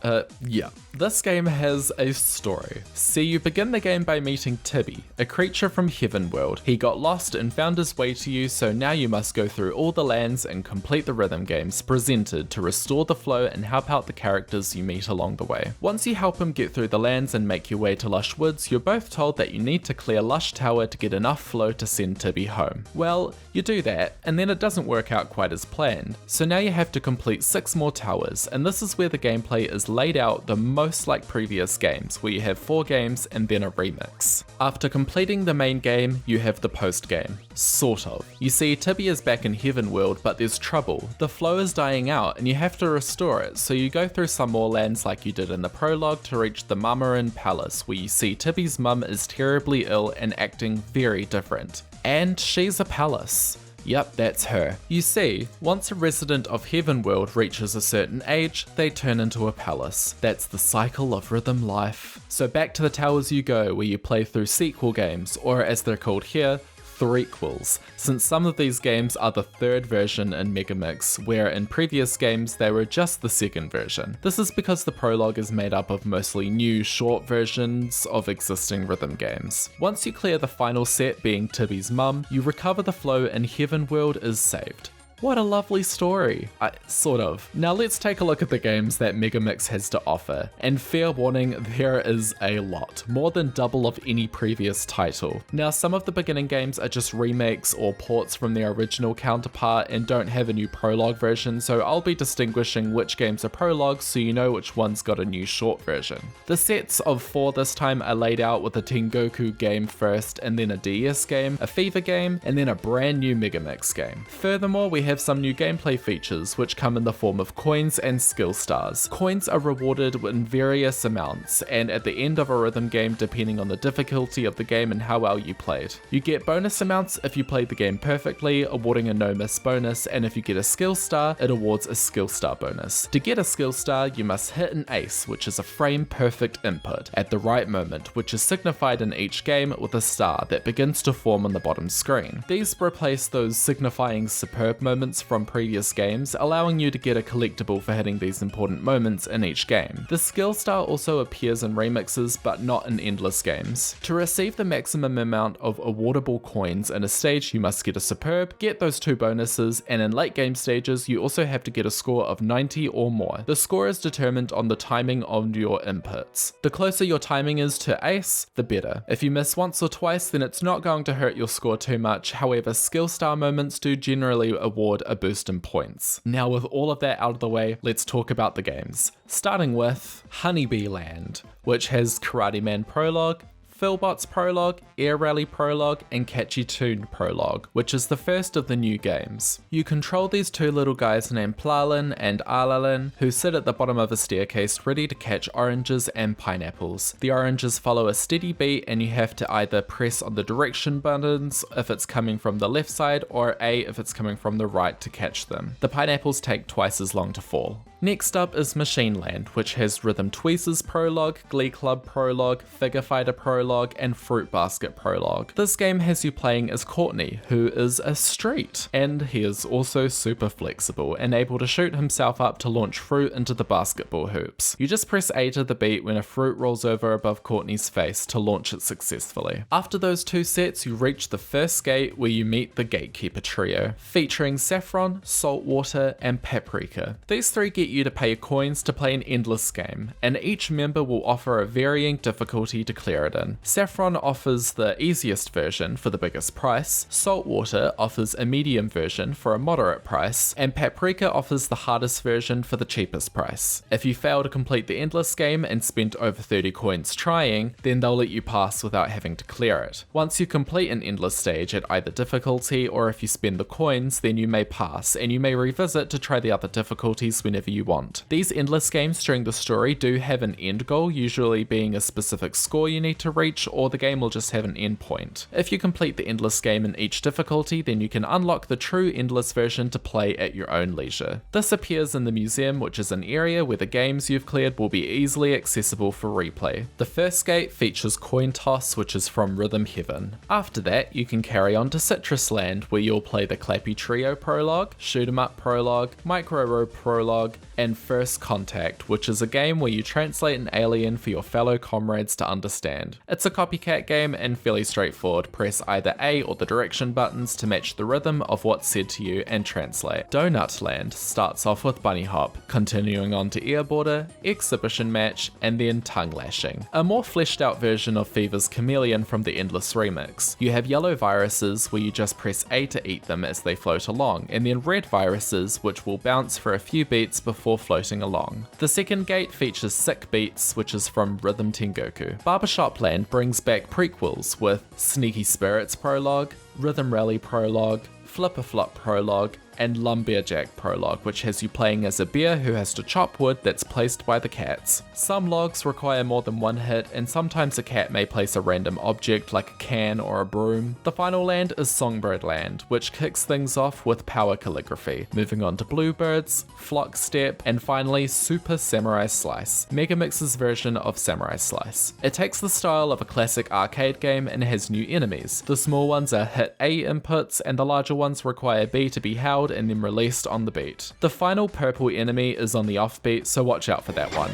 This game has a story. See, you begin the game by meeting Tibby, a creature from Heaven World. He got lost and found his way to you, so now you must go through all the lands and complete the rhythm games presented to restore the flow and help out the characters you meet along the way. Once you help him get through the lands and make your way to Lush Woods, you're both told that you need to clear Lush Tower to get enough flow to send Tibby home. Well, you do that, and then it doesn't work out quite as planned. So now you have to complete 6 more towers, and this is where the gameplay is laid out the most like previous games, where you have 4 games and then a remix. After completing the main game, you have the post game. Sort of. You see, Tibby is back in Heaven World, but there's trouble. The flow is dying out and you have to restore it, so you go through some more lands like you did in the prologue to reach the Mamarin Palace, where you see Tibby's mum is terribly ill and acting very different. And she's a palace. Yep, that's her. You see, once a resident of Heaven World reaches a certain age, they turn into a palace. That's the cycle of rhythm life. So back to the towers you go, where you play through sequel games, or as they're called here, threequels, since some of these games are the third version in Megamix, where in previous games they were just the second version. This is because the prologue is made up of mostly new short versions of existing rhythm games. Once you clear the final set, being Tibby's mum, you recover the flow and Heaven World is saved. What a lovely story. Sort of. Now let's take a look at the games that Megamix has to offer. And fair warning, there is a lot. More than double of any previous title. Now some of the beginning games are just remakes or ports from their original counterpart and don't have a new prologue version, so I'll be distinguishing which games are prologues so you know which one's got a new short version. The sets of 4 this time are laid out with a Tengoku game first, and then a DS game, a Fever game, and then a brand new Megamix game. Furthermore, we have some new gameplay features which come in the form of coins and skill stars. Coins are rewarded in various amounts, and at the end of a rhythm game depending on the difficulty of the game and how well you played. You get bonus amounts if you played the game perfectly, awarding a no miss bonus, and if you get a skill star, it awards a skill star bonus. To get a skill star, you must hit an ace, which is a frame perfect input, at the right moment, which is signified in each game with a star that begins to form on the bottom screen. These replace those signifying superb moments from previous games, allowing you to get a collectible for hitting these important moments in each game. The skill star also appears in remixes, but not in endless games. To receive the maximum amount of awardable coins in a stage, you must get a superb, get those 2 bonuses, and in late game stages, you also have to get a score of 90 or more. The score is determined on the timing of your inputs. The closer your timing is to ace, the better. If you miss once or twice, then it's not going to hurt your score too much, however, skill star moments do generally award a boost in points. Now with all of that out of the way, let's talk about the games. Starting with Honeybee Land, which has Karate Man Prologue, Philbot's Prologue, Air Rally Prologue, and Catchy Tune Prologue, which is the first of the new games. You control these 2 little guys named Plalin and Alalin, who sit at the bottom of a staircase ready to catch oranges and pineapples. The oranges follow a steady beat and you have to either press on the direction buttons if it's coming from the left side, or A if it's coming from the right to catch them. The pineapples take twice as long to fall. Next up is Machine Land, which has Rhythm Tweezers Prologue, Glee Club Prologue, Figure Fighter Prologue, and Fruit Basket Prologue. This game has you playing as Courtney, who is a street, and he is also super flexible and able to shoot himself up to launch fruit into the basketball hoops. You just press A to the beat when a fruit rolls over above Courtney's face to launch it successfully. After those 2 sets, you reach the first gate where you meet the Gatekeeper trio, featuring Saffron, Saltwater, and Paprika. These 3 get you to pay coins to play an endless game, and each member will offer a varying difficulty to clear it in. Saffron offers the easiest version for the biggest price, Saltwater offers a medium version for a moderate price, and Paprika offers the hardest version for the cheapest price. If you fail to complete the endless game and spend over 30 coins trying, then they'll let you pass without having to clear it. Once you complete an endless stage at either difficulty, or if you spend the coins, then you may pass, and you may revisit to try the other difficulties whenever you want. These endless games during the story do have an end goal, usually being a specific score you need to reach, or the game will just have an end point. If you complete the endless game in each difficulty, then you can unlock the true endless version to play at your own leisure. This appears in the museum, which is an area where the games you've cleared will be easily accessible for replay. The first gate features Coin Toss, which is from Rhythm Heaven. After that, you can carry on to Citrus Land, where you'll play the Clappy Trio prologue, Shoot 'em Up prologue, Micro Road prologue, and First Contact, which is a game where you translate an alien for your fellow comrades to understand. It's a copycat game and fairly straightforward. Press either A or the direction buttons to match the rhythm of what's said to you and translate. Donut Land starts off with Bunny Hop, continuing on to Air Border, Exhibition Match, and then Tongue Lashing. A more fleshed out version of Fever's Chameleon from the Endless Remix. You have yellow viruses where you just press A to eat them as they float along, and then red viruses which will bounce for a few beats before floating along. The second gate features Sick Beats, which is from Rhythm Tengoku. Barbershop Land brings back prequels with Sneaky Spirits Prologue, Rhythm Rally Prologue, Flip a Flop Prologue, and Lumberjack prologue, which has you playing as a bear who has to chop wood that's placed by the cats. Some logs require more than one hit, and sometimes a cat may place a random object like a can or a broom. The final land is Songbird Land, which kicks things off with Power Calligraphy, moving on to Bluebirds, Flock Step, and finally Super Samurai Slice, Megamix's version of Samurai Slice. It takes the style of a classic arcade game and has new enemies. The small ones are hit A inputs, and the larger ones require B to be held and then released on the beat. The final purple enemy is on the offbeat, so watch out for that one.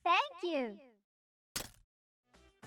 Thank you.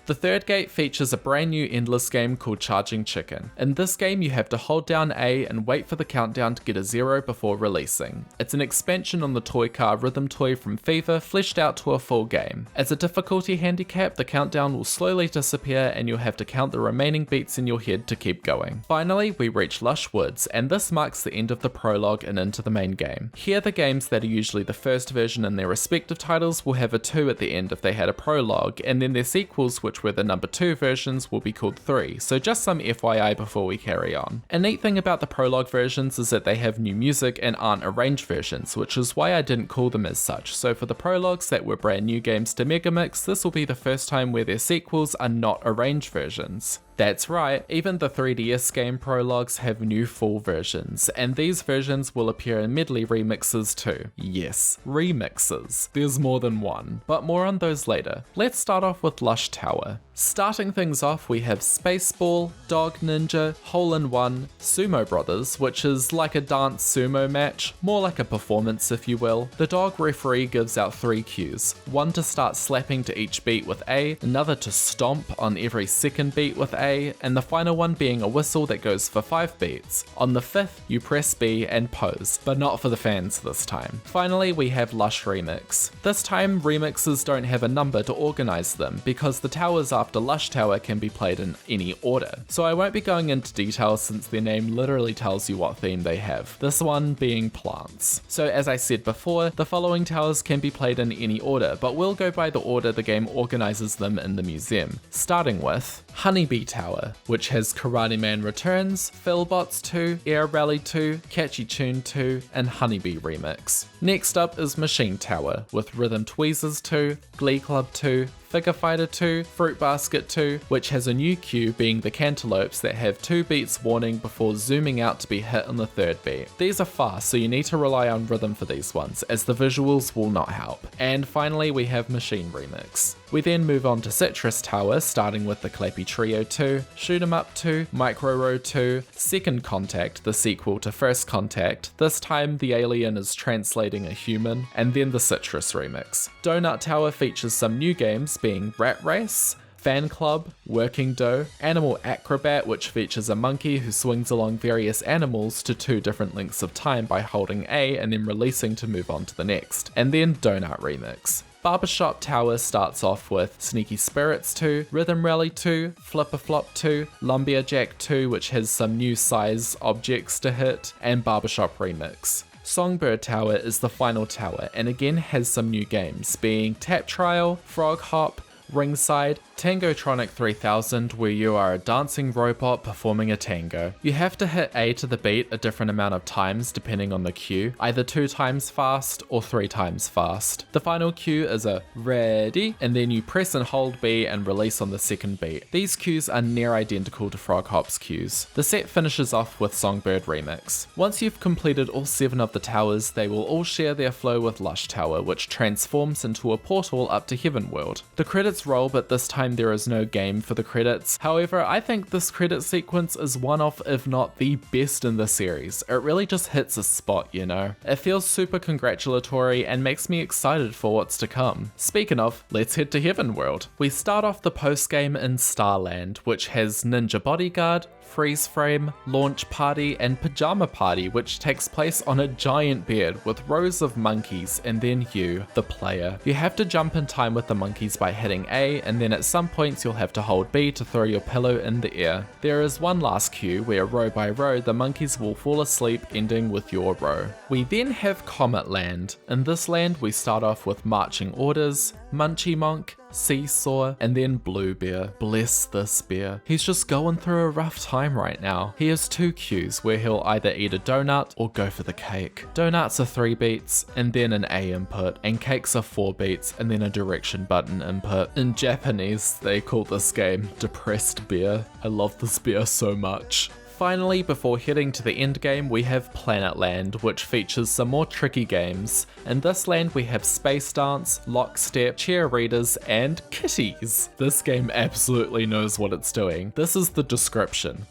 The third gate features a brand new endless game called Charging Chicken. In this game you have to hold down A and wait for the countdown to get a 0 before releasing. It's an expansion on the toy car rhythm toy from Fever, fleshed out to a full game. As a difficulty handicap, the countdown will slowly disappear and you'll have to count the remaining beats in your head to keep going. Finally, we reach Lush Woods, and this marks the end of the prologue and into the main game. Here the games that are usually the first version in their respective titles will have a 2 at the end if they had a prologue, and then their sequels, which were the number 2 versions, will be called 3, so just some FYI before we carry on. A neat thing about the prologue versions is that they have new music and aren't arranged versions, which is why I didn't call them as such, so for the prologues that were brand new games to Megamix, this will be the first time where their sequels are not arranged versions. That's right, even the 3DS game prologues have new full versions, and these versions will appear in medley remixes too. Yes, remixes. There's more than one, but more on those later. Let's start off with Lush Tower. Starting things off, we have Spaceball, Dog Ninja, Hole-in-One, Sumo Brothers, which is like a dance sumo match, more like a performance if you will. The dog referee gives out 3 cues, one to start slapping to each beat with A, another to stomp on every second beat with A, and the final one being a whistle that goes for 5 beats. On the 5th, you press B and pose, but not for the fans this time. Finally, we have Lush Remix. This time, remixes don't have a number to organize them, because the towers after Lush Tower can be played in any order. So I won't be going into detail since their name literally tells you what theme they have, this one being plants. So as I said before, the following towers can be played in any order, but we'll go by the order the game organizes them in the museum, starting with Honeybee Tower, which has Karate Man Returns, Philbots 2, Air Rally 2, Catchy Tune 2, and Honeybee Remix. Next up is Machine Tower, with Rhythm Tweezers 2, Glee Club 2, Figure Fighter 2, Fruit Basket 2, which has a new cue being the cantaloupes that have 2 beats warning before zooming out to be hit on the 3rd beat. These are fast, so you need to rely on rhythm for these ones, as the visuals will not help. And finally we have Machine Remix. We then move on to Citrus Tower, starting with the Clappy Trio 2, Shoot 'em Up 2, Micro Road 2, Second Contact, the sequel to First Contact, this time the alien is translating a human, and then the Citrus Remix. Donut Tower features some new games being Rat Race, Fan Club, Working Do, Animal Acrobat, which features a monkey who swings along various animals to 2 different lengths of time by holding A and then releasing to move on to the next, and then Donut Remix. Barbershop Tower starts off with Sneaky Spirits 2, Rhythm Rally 2, Flipper Flop 2, Lumberjack 2, which has some new size objects to hit, and Barbershop Remix. Songbird Tower is the final tower and again has some new games, being Tap Trial, Frog Hop, Ringside, Tangotronic 3000, where you are a dancing robot performing a tango. You have to hit A to the beat a different amount of times depending on the cue, either 2 times fast or 3 times fast. The final cue is a ready, and then you press and hold B and release on the second beat. These cues are near identical to Frog Hop's cues. The set finishes off with Songbird Remix. Once you've completed all 7 of the towers, they will all share their flow with Lush Tower, which transforms into a portal up to Heaven World. The credits roll, but this time there is no game for the credits. However, I think this credit sequence is one of, if not the best in the series. It really just hits a spot, you know. It feels super congratulatory and makes me excited for what's to come. Speaking of, let's head to Heaven World. We start off the post-game in Starland, which has Ninja Bodyguard, Freeze Frame, Launch Party, and Pajama Party, which takes place on a giant bed with rows of monkeys, and then you, the player. You have to jump in time with the monkeys by hitting A, and then at some points you'll have to hold B to throw your pillow in the air. There is one last cue where row by row the monkeys will fall asleep, ending with your row. We then have Comet Land. In this land we start off with Marching Orders, Munchie Monk, Seesaw, and then Blue Bear. Bless this bear. He's just going through a rough time right now. He has 2 cues where he'll either eat a donut or go for the cake. Donuts are 3 beats and then an A input, and cakes are 4 beats and then a direction button input. In Japanese, they call this game Depressed Bear. I love this bear so much. Finally, before heading to the end game, we have Planet Land, which features some more tricky games. In this land we have Space Dance, Lockstep, Cheerleaders, and Kitties. This game absolutely knows what it's doing. This is the description.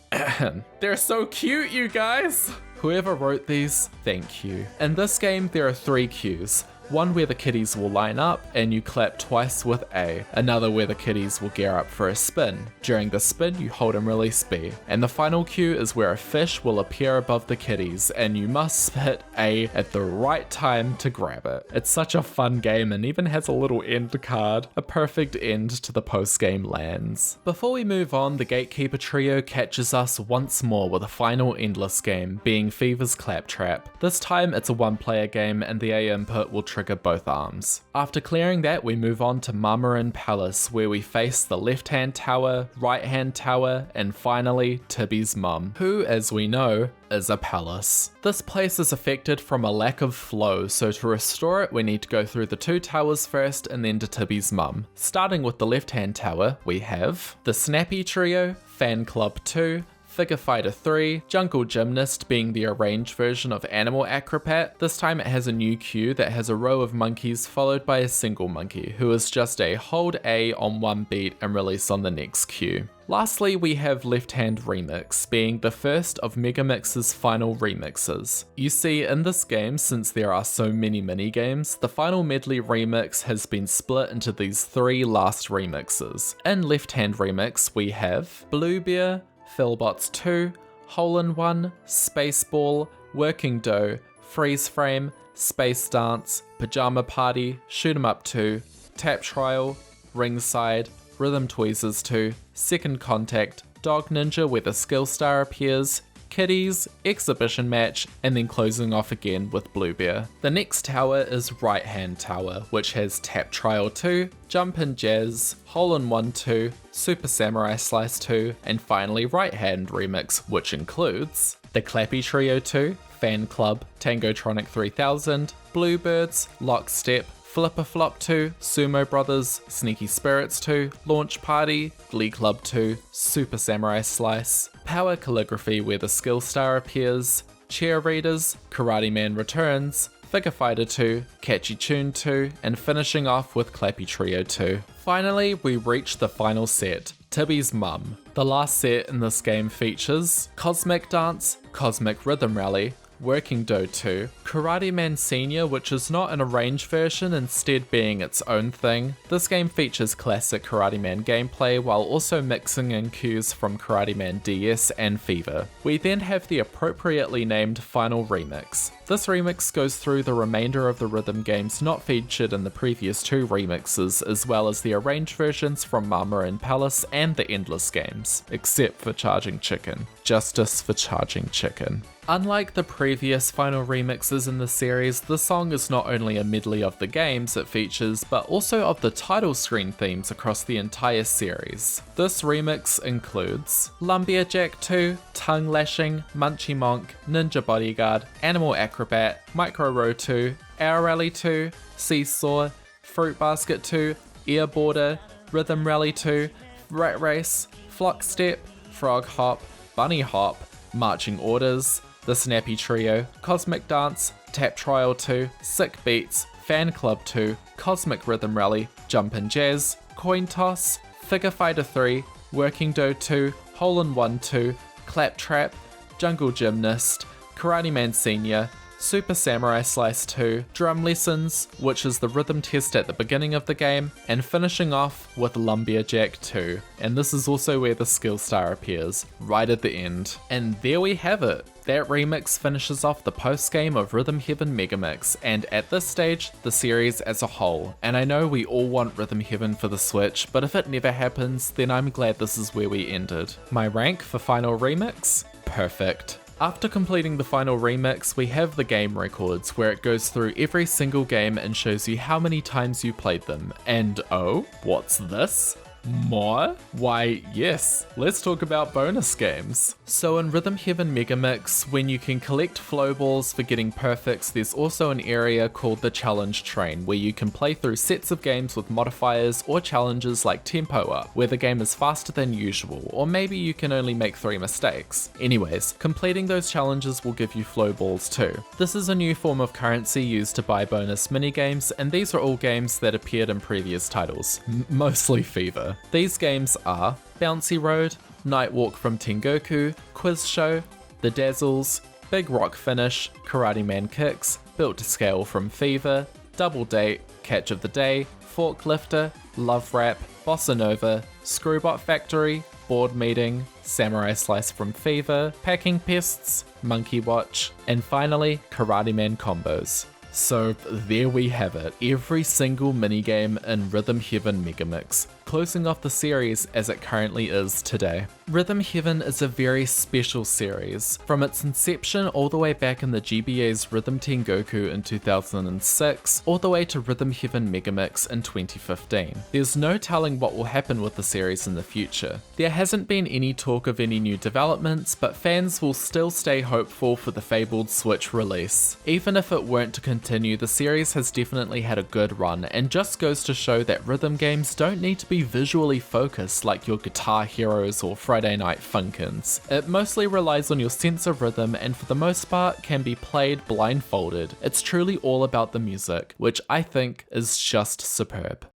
They're so cute, you guys! Whoever wrote these, thank you. In this game there are 3 cues. One where the kitties will line up and you clap twice with A, another where the kitties will gear up for a spin. During the spin you hold and release B, and the final cue is where a fish will appear above the kitties and you must hit A at the right time to grab it. It's such a fun game and even has a little end card, a perfect end to the post-game lands. Before we move on, the Gatekeeper trio catches us once more with a final endless game, being Fever's Claptrap. This time it's a 1-player game and the A input will trigger both arms. After clearing that, we move on to Marmarin Palace, where we face the left-hand tower, right-hand tower, and finally Tibby's mum, who, as we know, is a palace. This place is affected from a lack of flow, so to restore it we need to go through the 2 towers first and then to Tibby's mum. Starting with the left-hand tower, we have the Snappy Trio, Fan Club 2, Figure Fighter 3, Jungle Gymnast being the arranged version of Animal Acrobat. This time it has a new cue that has a row of monkeys followed by a single monkey, who is just a hold A on one beat and release on the next cue. Lastly, we have Left Hand Remix, being the first of Megamix's final remixes. You see, in this game, since there are so many mini-games, the final medley remix has been split into these 3 last remixes. In Left Hand Remix, we have Blue Bear, Philbots 2, Hole-in-One, Spaceball, Working Do, Freeze Frame, Space Dance, Pajama Party, Shoot 'em Up 2, Tap Trial, Ringside, Rhythm Tweezers 2, Second Contact, Dog Ninja where the skill star appears, Kitties, Exhibition Match, and then closing off again with Blue Bear. The next tower is Right Hand Tower, which has Tap Trial 2, Jumpin' Jazz, Hole-in-One 2, Super Samurai Slice 2, and finally Right Hand Remix, which includes the Clappy Trio 2, Fan Club, Tangotronic 3000, Bluebirds, Lockstep, Flipper Flop 2, Sumo Brothers, Sneaky Spirits 2, Launch Party, Glee Club 2, Super Samurai Slice, Power Calligraphy where the skill star appears, Cheerleaders, Karate Man Returns, Figure Fighter 2, Catchy Tune 2, and finishing off with Clappy Trio 2. Finally, we reach the final set, Tibby's Mum. The last set in this game features Cosmic Dance, Cosmic Rhythm Rally, Working Do 2, Karate Man Senior, which is not an arranged version, instead being its own thing. This game features classic Karate Man gameplay while also mixing in cues from Karate Man DS and Fever. We then have the appropriately named Final Remix. This remix goes through the remainder of the rhythm games not featured in the previous 2 remixes, as well as the arranged versions from Mama and Palace and the Endless games, except for Charging Chicken. Justice for Charging Chicken. Unlike the previous final remixes in the series, the song is not only a medley of the games it features, but also of the title screen themes across the entire series. This remix includes Lumberjack 2, Tongue Lashing, Munchie Monk, Ninja Bodyguard, Animal Acrobat, Micro Row 2, Air Rally 2, Seesaw, Fruit Basket 2, Ear Border, Rhythm Rally 2, Rat Race, Flock Step, Frog Hop, Bunny Hop, Marching Orders, The Snappy Trio, Cosmic Dance, Tap Trial 2, Sick Beats, Fan Club 2, Cosmic Rhythm Rally, Jumpin' Jazz, Coin Toss, Figure Fighter 3, Working Do 2, Hole in One 2, Claptrap, Jungle Gymnast, Karate Man Senior, Super Samurai Slice 2, Drum Lessons, which is the rhythm test at the beginning of the game, and finishing off with Lumberjack 2. And this is also where the skill star appears, right at the end. And there we have it. That remix finishes off the post-game of Rhythm Heaven Megamix, and at this stage, the series as a whole. And I know we all want Rhythm Heaven for the Switch, but if it never happens, then I'm glad this is where we ended. My rank for Final Remix? Perfect. After completing the final remix, we have the game records, where it goes through every single game and shows you how many times you played them. And oh, what's this? More? Why, yes, let's talk about bonus games. So in Rhythm Heaven Megamix, when you can collect flow balls for getting perfects, there's also an area called the Challenge Train, where you can play through sets of games with modifiers or challenges like Tempo Up, where the game is faster than usual, or maybe you can only make 3 mistakes. Anyways, completing those challenges will give you flow balls too. This is a new form of currency used to buy bonus minigames, and these are all games that appeared in previous titles, mostly Fever. These games are Bouncy Road, Night Walk from Tengoku, Quiz Show, The Dazzles, Big Rock Finish, Karate Man Kicks, Built to Scale from Fever, Double Date, Catch of the Day, Forklifter, Love Rap, Bossa Nova, Screwbot Factory, Board Meeting, Samurai Slice from Fever, Packing Pests, Monkey Watch, and finally Karate Man Combos. So there we have it, every single minigame in Rhythm Heaven Megamix, closing off the series as it currently is today. Rhythm Heaven is a very special series. From its inception all the way back in the GBA's Rhythm Tengoku in 2006, all the way to Rhythm Heaven Megamix in 2015. There's no telling what will happen with the series in the future. There hasn't been any talk of any new developments, but fans will still stay hopeful for the fabled Switch release. Even if it weren't to continue, the series has definitely had a good run, and just goes to show that rhythm games don't need to be visually focused like your Guitar Heroes or Friday Night Funkins. It mostly relies on your sense of rhythm, and for the most part can be played blindfolded. It's truly all about the music, which I think is just superb.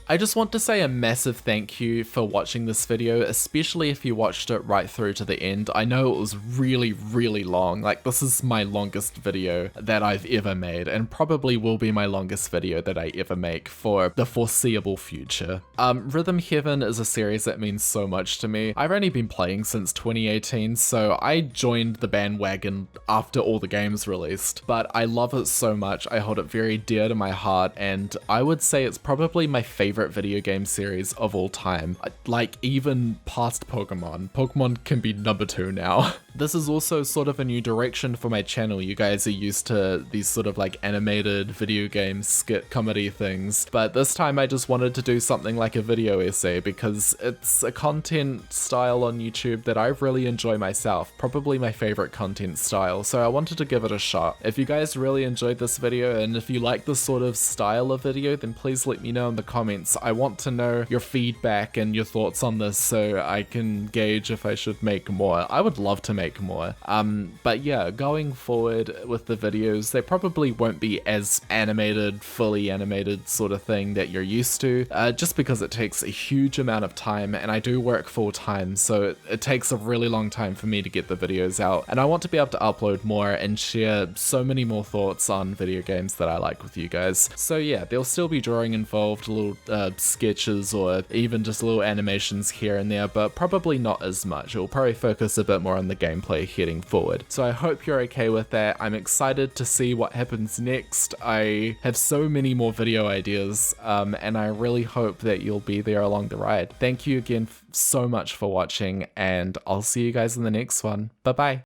I just want to say a massive thank you for watching this video, especially if you watched it right through to the end. I know it was really long, like this is my longest video that I've ever made, and probably will be my longest video that I ever make for the foreseeable future. Rhythm Heaven is a series that means so much to me. I've only been playing since 2018, so I joined the bandwagon after all the games released, but I love it so much. I hold it very dear to my heart, and I would say it's probably my favorite video game series of all time. Like, even past Pokemon. Pokemon can be number 2 now. This is also sort of a new direction for my channel. You guys are used to these sort of like animated video game skit comedy things, but this time I just wanted to do something like a video essay because it's a content style on YouTube that I really enjoy myself, probably my favorite content style, so I wanted to give it a shot. If you guys really enjoyed this video and if you like this sort of style of video, then please let me know in the comments. I want to know your feedback and your thoughts on this so I can gauge if I should make more. I would love to make more. But yeah, going forward with the videos, they probably won't be as animated, fully animated sort of thing that you're used to, just because it takes a huge amount of time and I do work full time, so it takes a really long time for me to get the videos out, and I want to be able to upload more and share so many more thoughts on video games that I like with you guys. So yeah, there'll still be drawing involved, little sketches or even just little animations here and there, but probably not as much. It'll probably focus a bit more on the gameplay heading forward. So I hope you're okay with that. I'm excited to see what happens next. I have so many more video ideas, and I really hope that you'll be there along the ride. Thank you again so much for watching, and I'll see you guys in the next one. Bye bye.